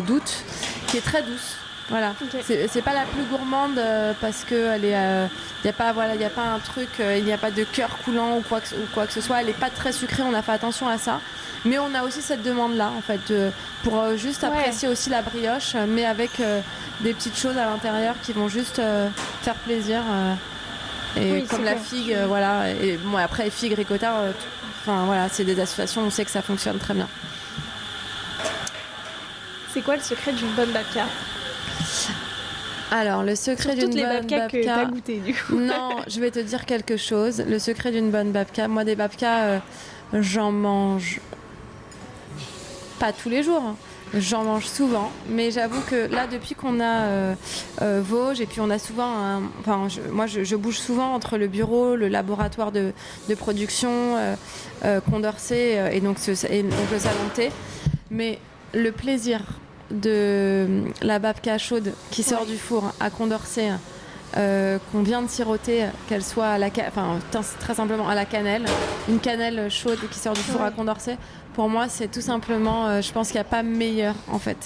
d'août qui est très douce. Voilà, okay. C'est pas la plus gourmande parce que elle est, y a pas un truc, il n'y a pas de cœur coulant ou quoi que ce soit. Elle est pas très sucrée, on a fait attention à ça. Mais on a aussi cette demande-là, en fait, pour juste apprécier aussi la brioche, mais avec des petites choses à l'intérieur qui vont juste faire plaisir. Et oui, comme la figue, voilà. Et bon, après figue, ricotta, voilà, c'est des associations, on sait que ça fonctionne très bien. C'est quoi le secret d'une bonne babka? Alors, le secret d'une bonne babka... que t'as goûté, du coup. Non, je vais te dire quelque chose. Le secret d'une bonne babka, moi, des babkas, j'en mange pas tous les jours. J'en mange souvent, mais j'avoue que là, depuis qu'on a Vosges, et puis on a souvent... je bouge souvent entre le bureau, le laboratoire de production, Condorcet, et donc le salon de thé. Mais le plaisir de la babka chaude qui sort du four à Condorcet, qu'on vient de siroter, qu'elle soit très simplement à la cannelle, une cannelle chaude qui sort du four à Condorcet, pour moi c'est tout simplement, je pense qu'il n'y a pas meilleur en fait.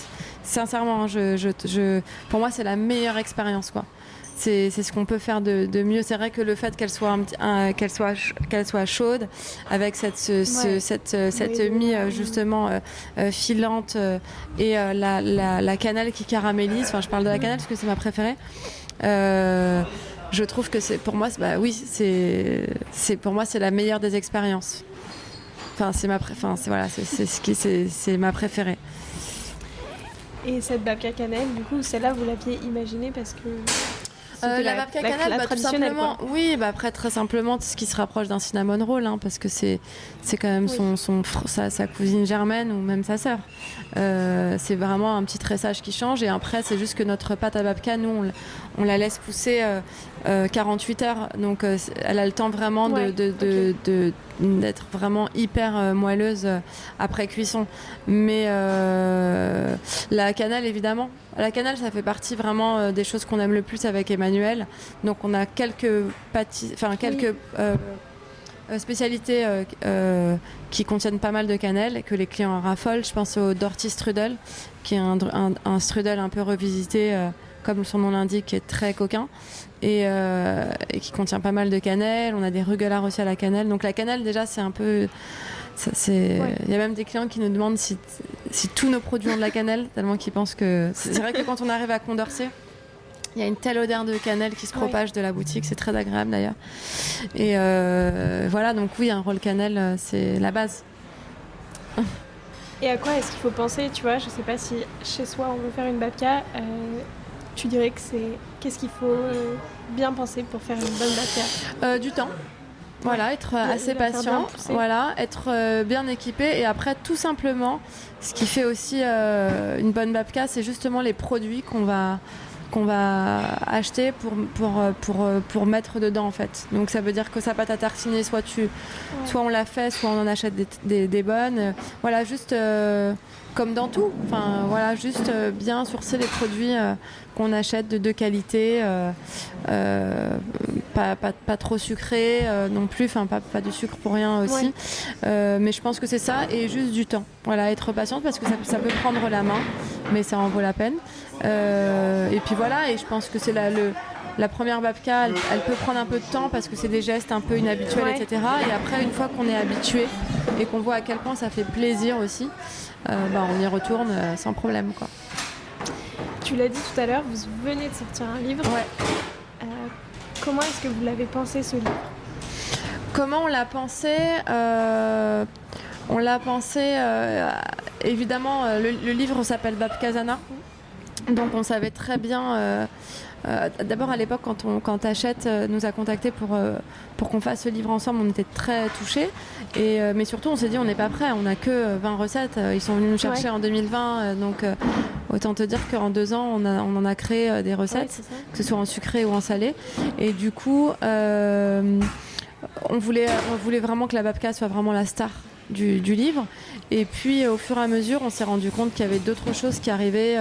Sincèrement, pour moi c'est la meilleure expérience quoi. C'est ce qu'on peut faire de mieux. C'est vrai que le fait qu'elle soit chaude, avec cette mie justement filante et la cannelle qui caramélise. Enfin, je parle de la cannelle parce que c'est ma préférée. Je trouve que pour moi, c'est la meilleure des expériences. Enfin, c'est ma préférée. Et cette babka cannelle, du coup, celle-là, vous l'aviez imaginée parce que... la babka cannelle, tout simplement. Quoi. Oui, après très simplement ce qui se rapproche d'un cinnamon roll, parce que c'est quand même sa cousine germaine ou même sa sœur. C'est vraiment un petit tressage qui change et après c'est juste que notre pâte à babka, nous on la laisse pousser 48 heures, donc elle a le temps vraiment d'être vraiment hyper moelleuse après cuisson. Mais la cannelle évidemment. La cannelle, ça fait partie vraiment des choses qu'on aime le plus avec Emmanuel. Donc on a quelques spécialités qui contiennent pas mal de cannelle et que les clients raffolent. Je pense au Dirty Strudel, qui est un strudel un peu revisité comme son nom l'indique, est très coquin et qui contient pas mal de cannelle. On a des rugelars aussi à la cannelle. Donc la cannelle, déjà, c'est un peu... Il y a même des clients qui nous demandent si tous nos produits ont de la cannelle, tellement qu'ils pensent que... C'est vrai que quand on arrive à Condorcet, il y a une telle odeur de cannelle qui se propage de la boutique, c'est très agréable d'ailleurs. Et voilà, donc oui, un roll cannelle, c'est la base. Et à quoi est-ce qu'il faut penser, tu vois? Je sais pas si chez soi on veut faire une babka, tu dirais que qu'est-ce qu'il faut bien penser pour faire une bonne babka? Du temps. Voilà, être assez patient, voilà, être bien équipé et après tout simplement, ce qui fait aussi une bonne babka, c'est justement les produits qu'on va acheter pour mettre dedans en fait. Donc ça veut dire que sa pâte à tartiner, soit on la fait, soit on en achète des bonnes. Voilà, juste comme dans tout. Enfin voilà, juste bien sourcer les produits qu'on achète de qualité, pas trop sucré non plus, enfin pas du sucre pour rien aussi. Mais je pense que c'est ça et juste du temps. Voilà, être patiente parce que ça peut prendre la main, mais ça en vaut la peine. Et puis voilà, et je pense que c'est la première babka, elle peut prendre un peu de temps parce que c'est des gestes un peu inhabituels, etc. Et après, une fois qu'on est habitué et qu'on voit à quel point ça fait plaisir aussi, on y retourne sans problème, quoi. Tu l'as dit tout à l'heure, vous venez de sortir un livre. Ouais. Comment est-ce que vous l'avez pensé, ce livre? Comment on l'a pensé On l'a pensé, évidemment, le livre s'appelle Babkazana. Donc on savait très bien, d'abord à l'époque quand Hachette nous a contactés pour qu'on fasse ce livre ensemble, on était très touchés. Mais surtout on s'est dit on n'est pas prêt, on n'a que 20 recettes, ils sont venus nous chercher en 2020, donc autant te dire qu'en 2 ans on en a créé des recettes, que ce soit en sucré ou en salé. Et du coup on voulait vraiment que la babka soit vraiment la star du livre. Et puis au fur et à mesure on s'est rendu compte qu'il y avait d'autres choses qui arrivaient.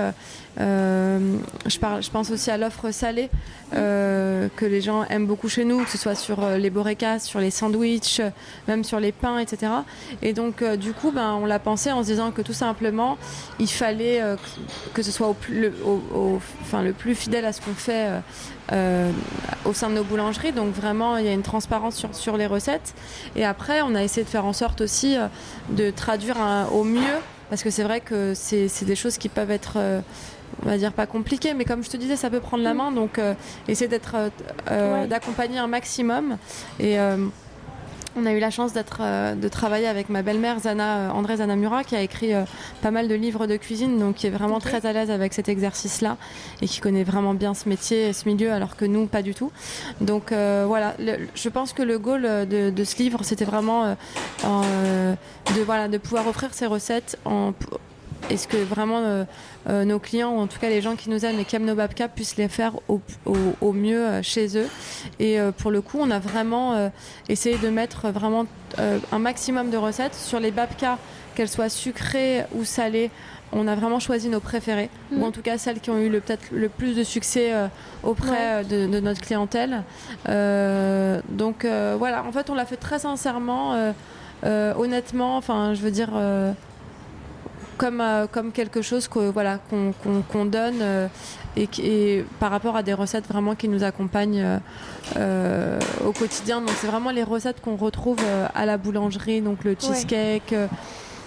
Je pense aussi à l'offre salée que les gens aiment beaucoup chez nous, que ce soit sur les borekas, sur les sandwichs, même sur les pains, etc. Et donc du coup on l'a pensé en se disant que tout simplement il fallait que ce soit le plus fidèle à ce qu'on fait au sein de nos boulangeries. Donc vraiment il y a une transparence sur les recettes. Et après on a essayé de faire en sorte aussi de traduire au mieux, parce que c'est vrai que c'est des choses qui peuvent être on va dire pas compliquées, mais comme je te disais ça peut prendre la main, donc essayer d'accompagner un maximum. Et on a eu la chance de travailler avec ma belle-mère André Zanamura, qui a écrit pas mal de livres de cuisine, donc qui est vraiment très à l'aise avec cet exercice-là et qui connaît vraiment bien ce métier et ce milieu, alors que nous, pas du tout. Donc voilà, je pense que le goal de ce livre, c'était vraiment de pouvoir offrir ces recettes est-ce que vraiment nos clients, ou en tout cas les gens qui nous aiment et qui aiment nos babkas, puissent les faire au mieux chez eux. Et pour le coup, on a vraiment essayé de mettre vraiment un maximum de recettes sur les babkas, qu'elles soient sucrées ou salées. On a vraiment choisi nos préférées, ou en tout cas celles qui ont eu peut-être le plus de succès auprès de notre clientèle. Donc voilà, en fait on l'a fait très sincèrement, honnêtement, enfin je veux dire... comme quelque chose qu'on donne et par rapport à des recettes vraiment qui nous accompagnent au quotidien. Donc c'est vraiment les recettes qu'on retrouve à la boulangerie, donc le cheesecake,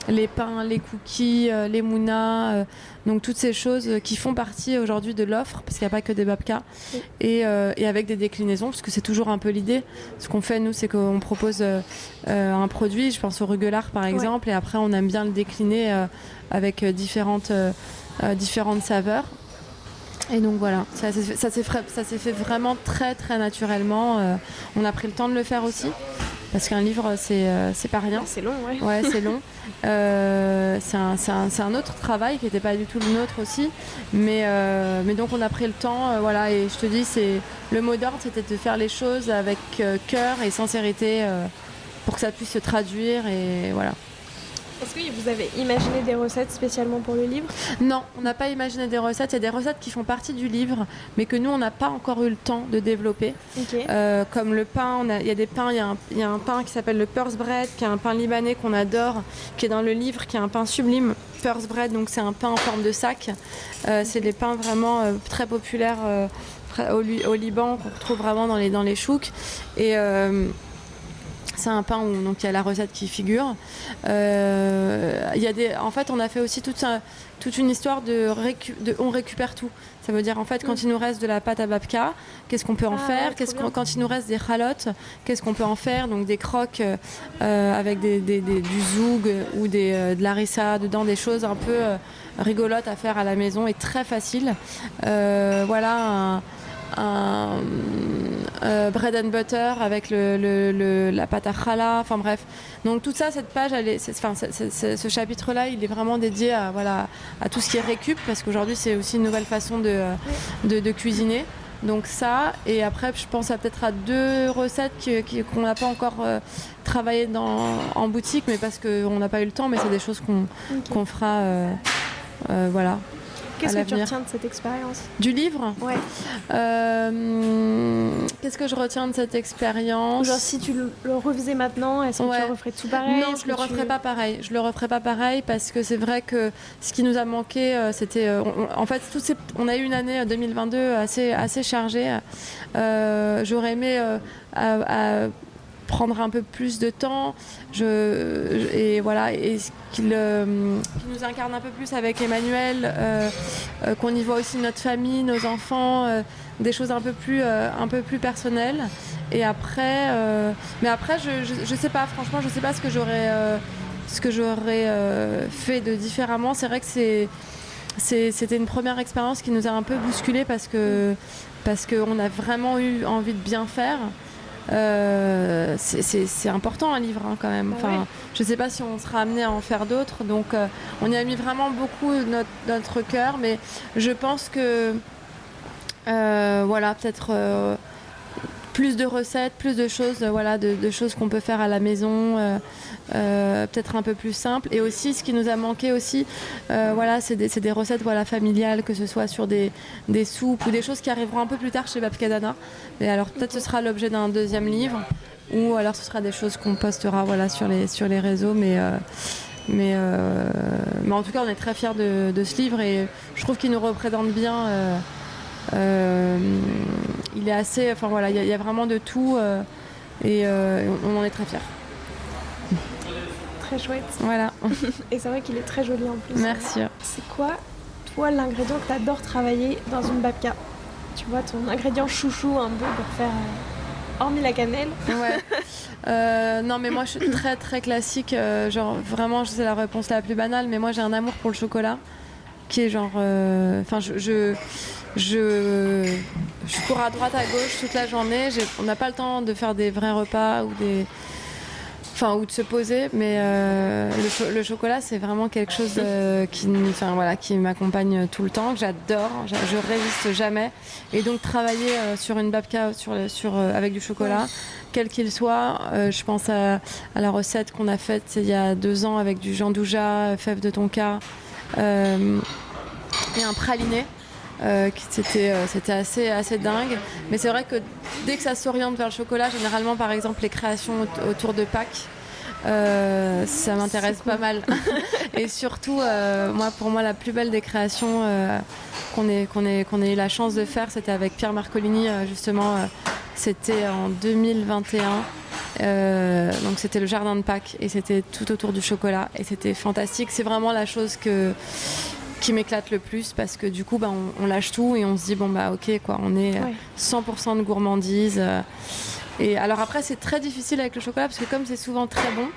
les pains, les cookies, les mounas, donc toutes ces choses qui font partie aujourd'hui de l'offre, parce qu'il n'y a pas que des babkas, et avec des déclinaisons, parce que c'est toujours un peu l'idée. Ce qu'on fait nous, c'est qu'on propose un produit, je pense au rugelard par exemple, et après on aime bien le décliner avec différentes saveurs. Et donc voilà, ça s'est fait vraiment très très naturellement. On a pris le temps de le faire aussi, parce qu'un livre c'est pas rien. C'est long, ouais c'est long. C'est un autre travail qui n'était pas du tout le nôtre aussi, mais donc on a pris le temps, voilà. Et je te dis, le mot d'ordre, c'était de faire les choses avec cœur et sincérité pour que ça puisse se traduire, et voilà. Est-ce que vous avez imaginé des recettes spécialement pour le livre? Non, on n'a pas imaginé des recettes. Il y a des recettes qui font partie du livre, mais que nous, on n'a pas encore eu le temps de développer. Okay. Comme le pain, il y a des pains. Il y a un pain qui s'appelle le Purse Bread, qui est un pain libanais qu'on adore, qui est dans le livre, qui est un pain sublime. Purse Bread, donc c'est un pain en forme de sac. C'est des pains vraiment très populaires au Liban, qu'on retrouve vraiment dans les chouks. Et c'est un pain où donc il y a la recette qui figure. En fait, on a fait aussi toute une histoire de on récupère tout. Ça veut dire en fait quand il nous reste de la pâte à babka, qu'est-ce qu'on peut en faire? Quand il nous reste des chalotes, qu'est-ce qu'on peut en faire? Donc des croques avec du zoug ou de l'arissa dedans, des choses un peu rigolotes à faire à la maison et très faciles. Voilà un bread and butter avec la pâte à challah, enfin bref. Donc tout ça, cette page, ce chapitre-là, il est vraiment dédié à tout ce qui est récup, parce qu'aujourd'hui c'est aussi une nouvelle façon de cuisiner. Donc ça, et après je pense peut-être à 2 recettes qu'on n'a pas encore travaillées en boutique, mais parce qu'on n'a pas eu le temps, mais c'est des choses qu'on fera voilà. Qu'est-ce que tu retiens de cette expérience? Du livre? Ouais. Qu'est-ce que je retiens de cette expérience? Genre si tu le refaisais maintenant, est-ce que tu le referais tout pareil? Non, je le referais pas pareil. Je le referais pas pareil parce que c'est vrai que ce qui nous a manqué, c'était... en fait, on a eu une année 2022 assez chargée. J'aurais aimé... prendre un peu plus de temps et qu'il nous incarne un peu plus avec Emmanuel, qu'on y voit aussi notre famille, nos enfants, des choses un peu plus personnelles. Et après mais après je sais pas, franchement je sais pas ce que j'aurais fait de différemment. C'est vrai que c'était une première expérience qui nous a un peu bousculé parce qu'on a vraiment eu envie de bien faire. C'est important un livre quand même. Enfin, je sais pas si on sera amené à en faire d'autres, donc on y a mis vraiment beaucoup notre cœur, mais je pense que peut-être plus de recettes, plus de choses, de choses qu'on peut faire à la maison, peut-être un peu plus simples. Et aussi, ce qui nous a manqué aussi, c'est des recettes familiales, que ce soit sur des soupes ou des choses qui arriveront un peu plus tard chez Babkadana. Mais alors peut-être ce sera l'objet d'un 2e livre, ou alors ce sera des choses qu'on postera sur les réseaux. Mais en tout cas, on est très fiers de ce livre et je trouve qu'il nous représente bien. Il est assez, il y a vraiment de tout et on en est très fiers. Très chouette. Voilà. Et c'est vrai qu'il est très joli en plus. Merci. C'est quoi, toi, l'ingrédient que tu adores travailler dans une babka? Tu vois, ton ingrédient chouchou un peu pour faire, hormis la cannelle. Ouais. Non, mais moi je suis très très classique. Genre vraiment, c'est la réponse la plus banale, mais moi j'ai un amour pour le chocolat qui est genre. Je cours à droite à gauche toute la journée. On n'a pas le temps de faire des vrais repas ou de se poser, mais le chocolat c'est vraiment quelque chose qui m'accompagne tout le temps, que j'adore, je résiste jamais. Et donc travailler sur une babka avec du chocolat, quel qu'il soit, je pense à la recette qu'on a faite il y a 2 ans avec du jandouja, fèves de tonka et un praliné. C'était assez dingue, mais c'est vrai que dès que ça s'oriente vers le chocolat, généralement par exemple les créations autour de Pâques, ça m'intéresse pas mal. Et surtout pour moi la plus belle des créations qu'on ait eu la chance de faire, c'était avec Pierre Marcolini, justement c'était en 2021. Donc c'était le jardin de Pâques et c'était tout autour du chocolat et c'était fantastique. C'est vraiment la chose qui m'éclate le plus parce que du coup on lâche tout et on se dit ok quoi, on est 100% de gourmandise. Et alors après c'est très difficile avec le chocolat parce que comme c'est souvent très bon,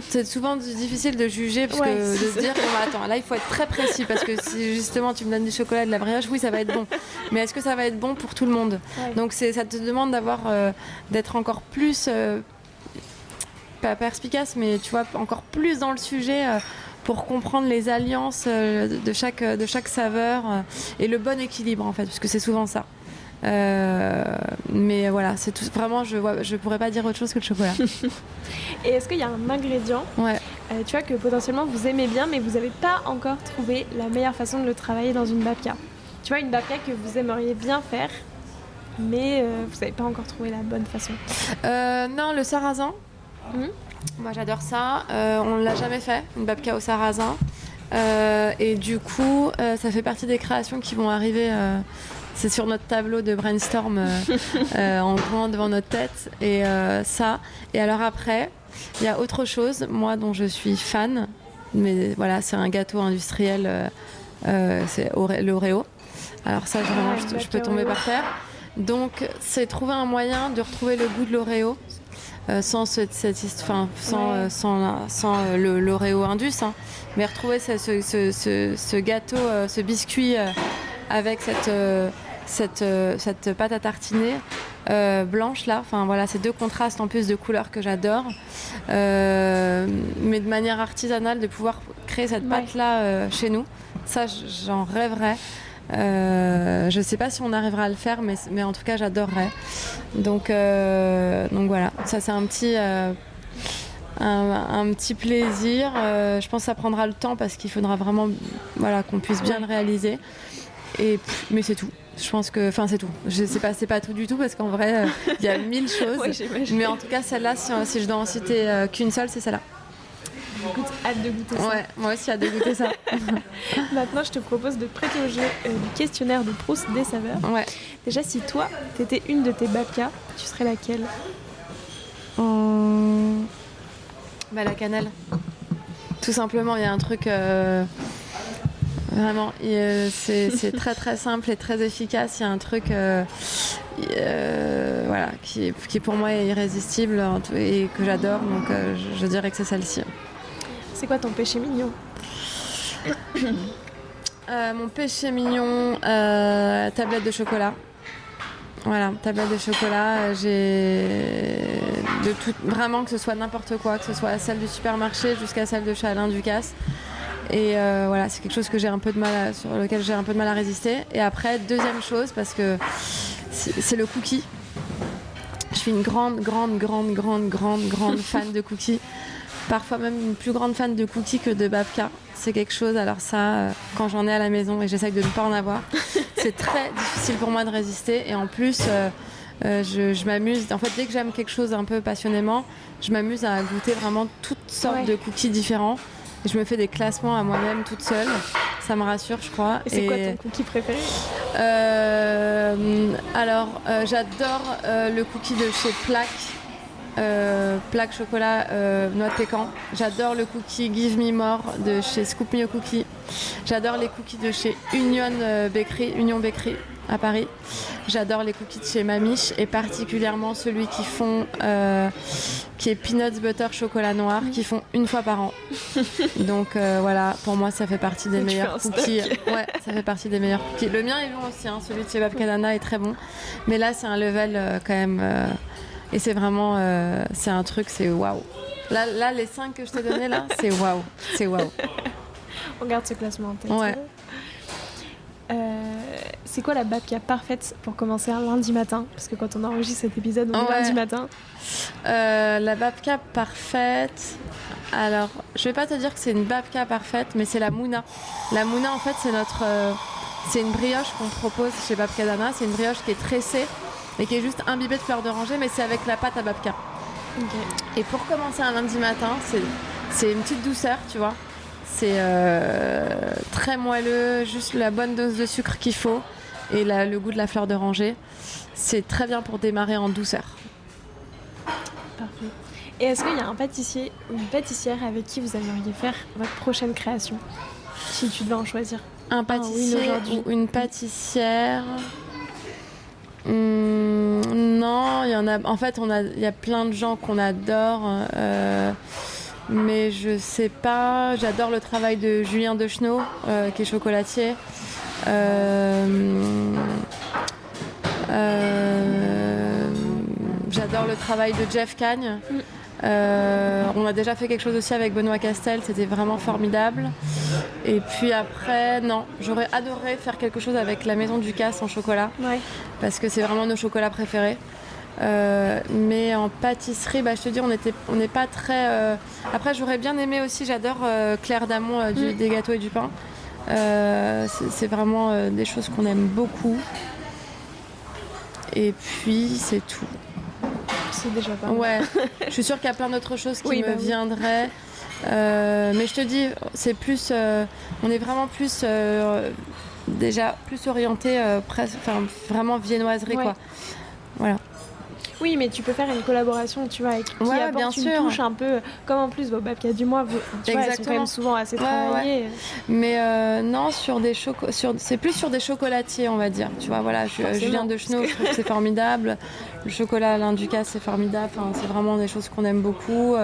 c'est souvent difficile de juger parce que de se dire attends, là il faut être très précis parce que si justement tu me donnes du chocolat et de la brioche, oui ça va être bon, mais est-ce que ça va être bon pour tout le monde? Donc ça te demande d'être encore plus pas perspicace, mais tu vois encore plus dans le sujet pour comprendre les alliances de chaque saveur et le bon équilibre en fait, parce que c'est souvent ça. Mais voilà, c'est tout, vraiment je pourrais pas dire autre chose que le chocolat. Et est-ce qu'il y a un ingrédient tu vois, que potentiellement vous aimez bien, mais vous n'avez pas encore trouvé la meilleure façon de le travailler dans une babka. Tu vois, une babka que vous aimeriez bien faire, mais vous n'avez pas encore trouvé la bonne façon. Non, le sarrasin. Moi, j'adore ça. On ne l'a jamais fait, une babka au sarrasin. Et du coup, ça fait partie des créations qui vont arriver. C'est sur notre tableau de brainstorm en grand devant notre tête. Et ça. Et alors après, il y a autre chose, moi, dont je suis fan. Mais voilà, c'est un gâteau industriel. C'est l'Oreo. Alors ça, vraiment, je peux tomber par terre. Donc, c'est trouver un moyen de retrouver le goût de l'Oreo. Sans l'Oreo Indus, hein, mais retrouver ce gâteau, ce biscuit avec cette pâte à tartiner blanche là. Enfin voilà, ces deux contrastes en plus de couleurs que j'adore, mais de manière artisanale, de pouvoir créer cette pâte là chez nous, ça j'en rêverais. Je sais pas si on arrivera à le faire, mais en tout cas j'adorerais. Donc voilà, ça c'est un petit plaisir. Je pense que ça prendra le temps parce qu'il faudra vraiment qu'on puisse bien le réaliser. Mais c'est tout. Je pense que, c'est tout. C'est pas tout du tout parce qu'en vrai il y a 1000 choses. Mais en tout cas celle-là, si je dois en citer qu'une seule, c'est celle-là. Écoute, hâte de goûter ça. Ouais, moi aussi hâte de goûter ça. Maintenant, je te propose de prêter au jeu du questionnaire de Proust des saveurs. Ouais. Déjà, si toi, t'étais une de tes babkas, tu serais laquelle ? La cannelle. Tout simplement, il y a un truc... Vraiment, c'est très très simple et très efficace. Il y a un truc qui pour moi est irrésistible et que j'adore, donc je dirais que c'est celle-ci. C'est quoi ton péché mignon ? Mon péché mignon, tablette de chocolat. Voilà, tablette de chocolat. Vraiment, que ce soit n'importe quoi, que ce soit celle du supermarché jusqu'à celle de chez Alain Ducasse. Et c'est quelque chose que sur lequel j'ai un peu de mal à résister. Et après, deuxième chose, parce que c'est le cookie. Je suis une grande fan de cookies. Parfois même une plus grande fan de cookies que de babka. C'est quelque chose, alors ça, quand j'en ai à la maison et j'essaye de ne pas en avoir, c'est très difficile pour moi de résister. Et en plus, je m'amuse. En fait, dès que j'aime quelque chose un peu passionnément, je m'amuse à goûter vraiment toutes sortes de cookies différents. Et je me fais des classements à moi-même toute seule. Ça me rassure, je crois. Et c'est quoi ton cookie préféré ? J'adore le cookie de chez Plaque chocolat noix de pécan. J'adore le cookie Give Me More de chez Scoop Me Cookie. J'adore les cookies de chez Union Bakery à Paris. J'adore les cookies de chez Mamiche et particulièrement celui qui est Peanuts Butter Chocolat Noir, qui font une fois par an. Donc pour moi ça fait partie des meilleurs cookies. Ouais, ça fait partie des meilleurs cookies. Le mien est bon aussi, hein, celui de chez Babka Dana est très bon. Mais là c'est un level quand même... Et c'est vraiment, c'est un truc, c'est waouh. Là, les 5 que je t'ai donnés, là, c'est waouh. C'est waouh. On garde ce classement en tête. Ouais. C'est quoi la babka parfaite pour commencer un lundi matin ? Parce que quand on enregistre cet épisode, on est lundi matin. La babka parfaite... Alors, je vais pas te dire que c'est une babka parfaite, mais c'est la mouna. La mouna, en fait, c'est une brioche qu'on propose chez Babka Dana. C'est une brioche qui est tressée et qui est juste imbibée de fleurs d'oranger, mais c'est avec la pâte à babka. Okay. Et pour commencer un lundi matin, c'est une petite douceur, tu vois. C'est très moelleux, juste la bonne dose de sucre qu'il faut et le goût de la fleur d'oranger. C'est très bien pour démarrer en douceur. Parfait. Et est-ce qu'il y a un pâtissier ou une pâtissière avec qui vous aimeriez faire votre prochaine création, si tu devais en choisir ? Un pâtissier ou une pâtissière... Non, il y en a. En fait, il y a plein de gens qu'on adore, mais je sais pas. J'adore le travail de Julien Dechenaux, qui est chocolatier. J'adore le travail de Jeff Cagne. On a déjà fait quelque chose aussi avec Benoît Castel, c'était vraiment formidable. Et puis après, non, j'aurais adoré faire quelque chose avec la Maison Ducasse en chocolat, parce que c'est vraiment nos chocolats préférés. Mais en pâtisserie, je te dis, on n'est pas très. Après, j'aurais bien aimé aussi, j'adore Claire Damon des gâteaux et du pain. C'est vraiment des choses qu'on aime beaucoup. Et puis, c'est tout. C'est déjà pas mal. Ouais, je suis sûre qu'il y a plein d'autres choses qui me viendraient. Mais je te dis, c'est plus. On est vraiment plus. Déjà plus orienté, vraiment viennoiserie, quoi. Voilà. Oui, mais tu peux faire une collaboration, tu vois, avec qui apporte bien une sûr. touche un peu comme en plus vos babkas du mois, tu vois, elles sont quand même souvent assez travaillées. Ouais. Mais non, c'est plus sur des chocolatiers, on va dire. Tu vois, voilà, Julien Deschenaux, je trouve que c'est formidable. Le chocolat Alain Ducasse, c'est formidable. Enfin, c'est vraiment des choses qu'on aime beaucoup.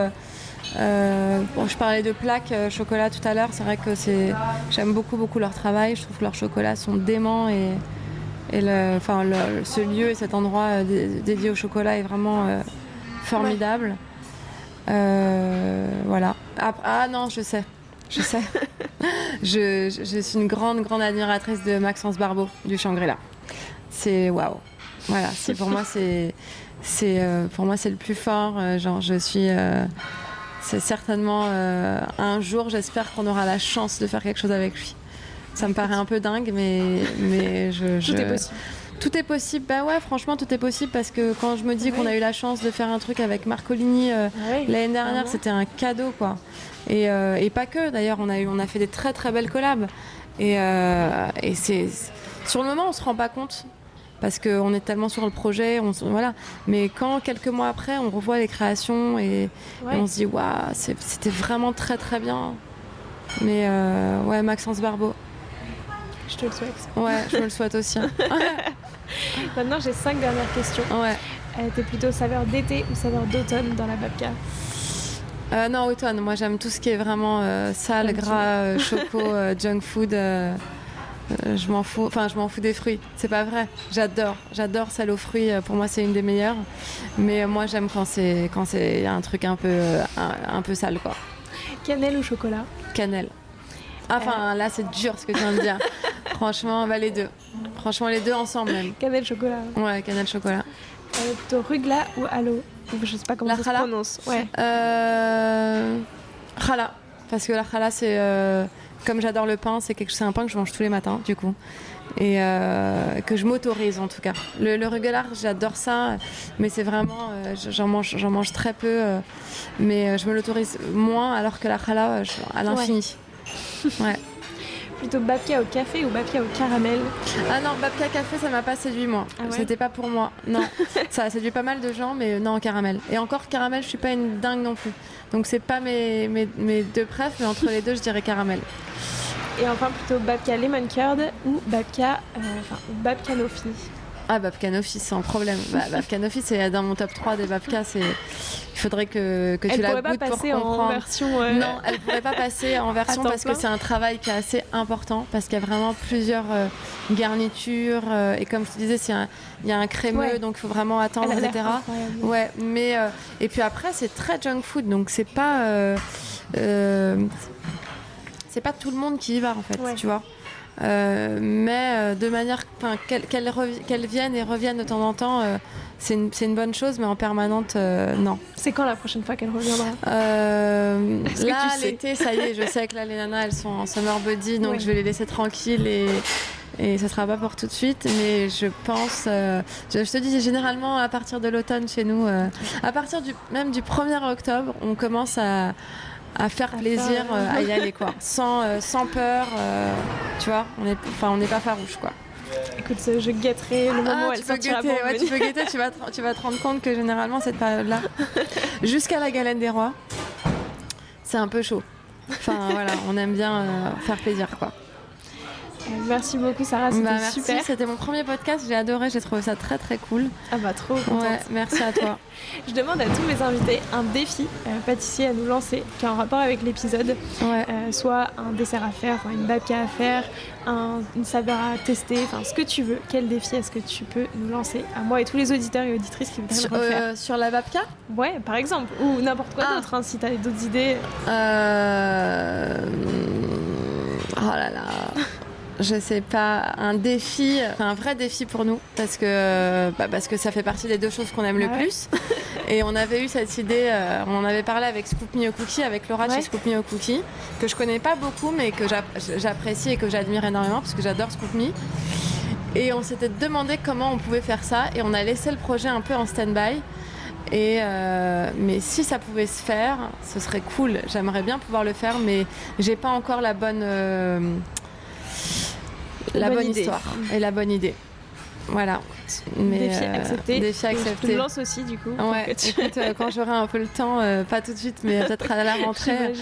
Je parlais de plaques chocolat tout à l'heure. C'est vrai que j'aime beaucoup leur travail. Je trouve que leurs chocolats sont déments et ce lieu et cet endroit dédié au chocolat est vraiment formidable. Voilà. Non, je sais. Je suis une grande admiratrice de Maxence Barbeau du Shangri-La. C'est waouh. Voilà. Pour moi c'est le plus fort. C'est certainement un jour, j'espère qu'on aura la chance de faire quelque chose avec lui. Ça me paraît un peu dingue, mais Tout est possible. Tout est possible. Bah ouais, franchement, tout est possible parce que quand je me dis qu'on a eu la chance de faire un truc avec Marcolini l'année dernière, c'était un cadeau, quoi. Et pas que, d'ailleurs, on a fait des très très belles collabs. Et c'est sur le moment, on se rend pas compte parce qu'on est tellement sur le projet, voilà. Mais quand quelques mois après, on revoit les créations et on se dit waouh, c'était vraiment très très bien. Mais Maxence Barbeau. Je te le souhaite. Ouais, je me le souhaite aussi. Maintenant, j'ai 5 dernières questions. Ouais. T'es plutôt saveur d'été ou saveur d'automne dans la babka? Non, automne. Moi, j'aime tout ce qui est vraiment sale, gras, choco, junk food. Je m'en fous des fruits. C'est pas vrai. J'adore celle aux fruits. Pour moi, c'est une des meilleures. Mais moi, j'aime quand c'est un truc un peu sale, quoi. Cannelle ou chocolat? Cannelle. Enfin, là, c'est dur ce que tu viens de dire. Franchement, les deux. Franchement, les deux ensemble, même. Cannelle, chocolat. Ouais, cannelle, chocolat. Plutôt rugla ou halo? Je sais pas comment ça se prononce. Ouais. Challah. Parce que la challah, c'est... comme j'adore le pain, c'est un pain que je mange tous les matins, du coup. Et que je m'autorise, en tout cas. Le rugla, j'adore ça. Mais c'est vraiment... j'en mange très peu. Mais je me l'autorise moins, alors que la challah, à l'infini. Ouais. Plutôt babka au café ou babka au caramel? Ah non, babka café, ça m'a pas séduit, moi. Ah ouais? C'était pas pour moi. Non, ça a séduit pas mal de gens, mais non, caramel. Et encore, caramel, je suis pas une dingue non plus. Donc c'est pas mes deux préf, mais entre les deux, je dirais caramel. Et enfin, plutôt babka lemon curd ou babka nofi? Ah, babka nofi, sans problème. Babka nofi, c'est dans mon top 3 des babkas. Il faudrait que tu la goûtes pour comprendre. En version, Non, elle pourrait pas passer en version parce que c'est un travail qui est assez important, parce qu'il y a vraiment plusieurs garnitures et comme je te disais, il y a un crémeux, donc il faut vraiment attendre, etc. Ouais, mais et puis après c'est très junk food, donc c'est pas tout le monde qui y va en fait, tu vois. Mais de manière qu'elle vienne et revienne de temps en temps, c'est une bonne chose, mais en permanente, non. C'est quand la prochaine fois qu'elle reviendra? Là, l'été, ça y est, je sais que là, les nanas, elles sont en summer body, donc je vais les laisser tranquilles et ça sera pas pour tout de suite, mais je pense, je te dis, généralement à partir de l'automne chez nous, à partir même du 1er octobre, on commence à faire plaisir, à y aller, quoi, sans peur, tu vois, on n'est pas farouche, quoi. Écoute, je guetterai le moment où elle sortira. Tu peux guetter, tu vas te rendre compte que généralement cette période-là, jusqu'à la galette des rois, c'est un peu chaud. Enfin voilà, on aime bien faire plaisir, quoi. Merci beaucoup Sarah, c'était super. C'était mon premier podcast, j'ai adoré, j'ai trouvé ça très très cool. Ah bah trop contente. Ouais, merci à toi. Je demande à tous mes invités un défi pâtissier à nous lancer qui a un rapport avec l'épisode. Ouais. Soit un dessert à faire, une babka à faire, une saveur à tester, enfin ce que tu veux. Quel défi est-ce que tu peux nous lancer à moi et tous les auditeurs et auditrices qui voudraient le refaire? Sur la babka? Ouais, par exemple, ou n'importe quoi d'autre, hein, si t'as d'autres idées. Oh là là. je sais pas, un défi, un vrai défi pour nous, parce que ça fait partie des 2 choses qu'on aime le plus. Et on avait eu cette idée, on en avait parlé avec Scoop Me a Cookie, avec Laura de chez Scoop Me a Cookie, que je connais pas beaucoup, mais que j'apprécie et que j'admire énormément, parce que j'adore Scoop Me. Et on s'était demandé comment on pouvait faire ça, et on a laissé le projet un peu en stand-by. Mais si ça pouvait se faire, ce serait cool. J'aimerais bien pouvoir le faire, mais j'ai pas encore la bonne histoire et la bonne idée. Voilà. Mais, défi accepté. Défi accepté. Je te lance aussi du coup. Ouais. Écoute, quand j'aurai un peu le temps, pas tout de suite, mais peut-être à la rentrée,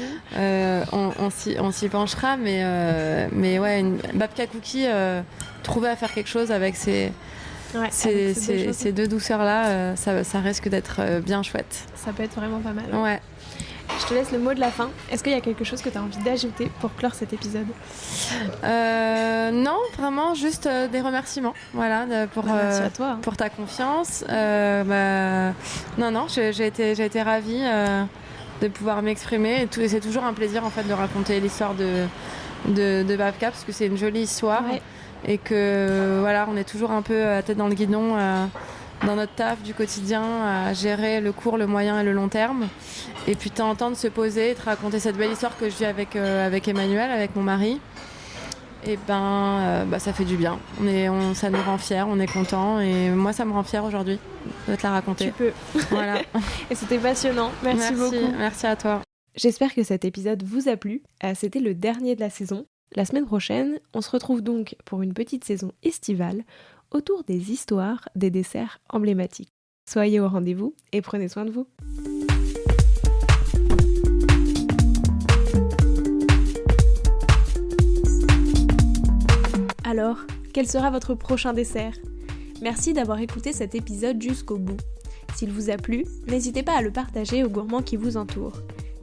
on s'y penchera. Mais ouais, une babka cookie, trouver à faire quelque chose avec ces 2 douceurs-là, ça risque d'être bien chouette. Ça peut être vraiment pas mal. Ouais. Je te laisse le mot de la fin. Est-ce qu'il y a quelque chose que tu as envie d'ajouter pour clore cet épisode ? Non, vraiment juste des remerciements. Voilà, merci à toi. Pour ta confiance. Non, j'ai été ravie de pouvoir m'exprimer. Et c'est toujours un plaisir en fait de raconter l'histoire de Babka, parce que c'est une jolie histoire. Ouais. Et que voilà, on est toujours un peu à tête dans le guidon dans notre taf du quotidien, à gérer le court, le moyen et le long terme. Et puis de temps en temps de se poser et de raconter cette belle histoire que je vis avec Emmanuel, avec mon mari. Et ça fait du bien. Ça nous rend fiers, on est contents. Et moi, ça me rend fière aujourd'hui de te la raconter. Tu peux. Voilà. Et c'était passionnant. Merci beaucoup. Merci à toi. J'espère que cet épisode vous a plu. C'était le dernier de la saison. La semaine prochaine, on se retrouve donc pour une petite saison estivale autour des histoires des desserts emblématiques. Soyez au rendez-vous et prenez soin de vous. Alors, quel sera votre prochain dessert ? Merci d'avoir écouté cet épisode jusqu'au bout. S'il vous a plu, n'hésitez pas à le partager aux gourmands qui vous entourent.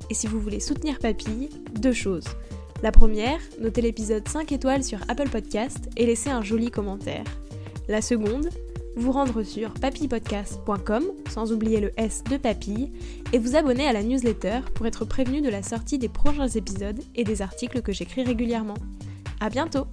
Et si vous voulez soutenir Papille, 2 choses. La première, notez l'épisode 5 étoiles sur Apple Podcast et laissez un joli commentaire. La seconde, vous rendre sur papillepodcast.com, sans oublier le S de Papille, et vous abonner à la newsletter pour être prévenu de la sortie des prochains épisodes et des articles que j'écris régulièrement. À bientôt!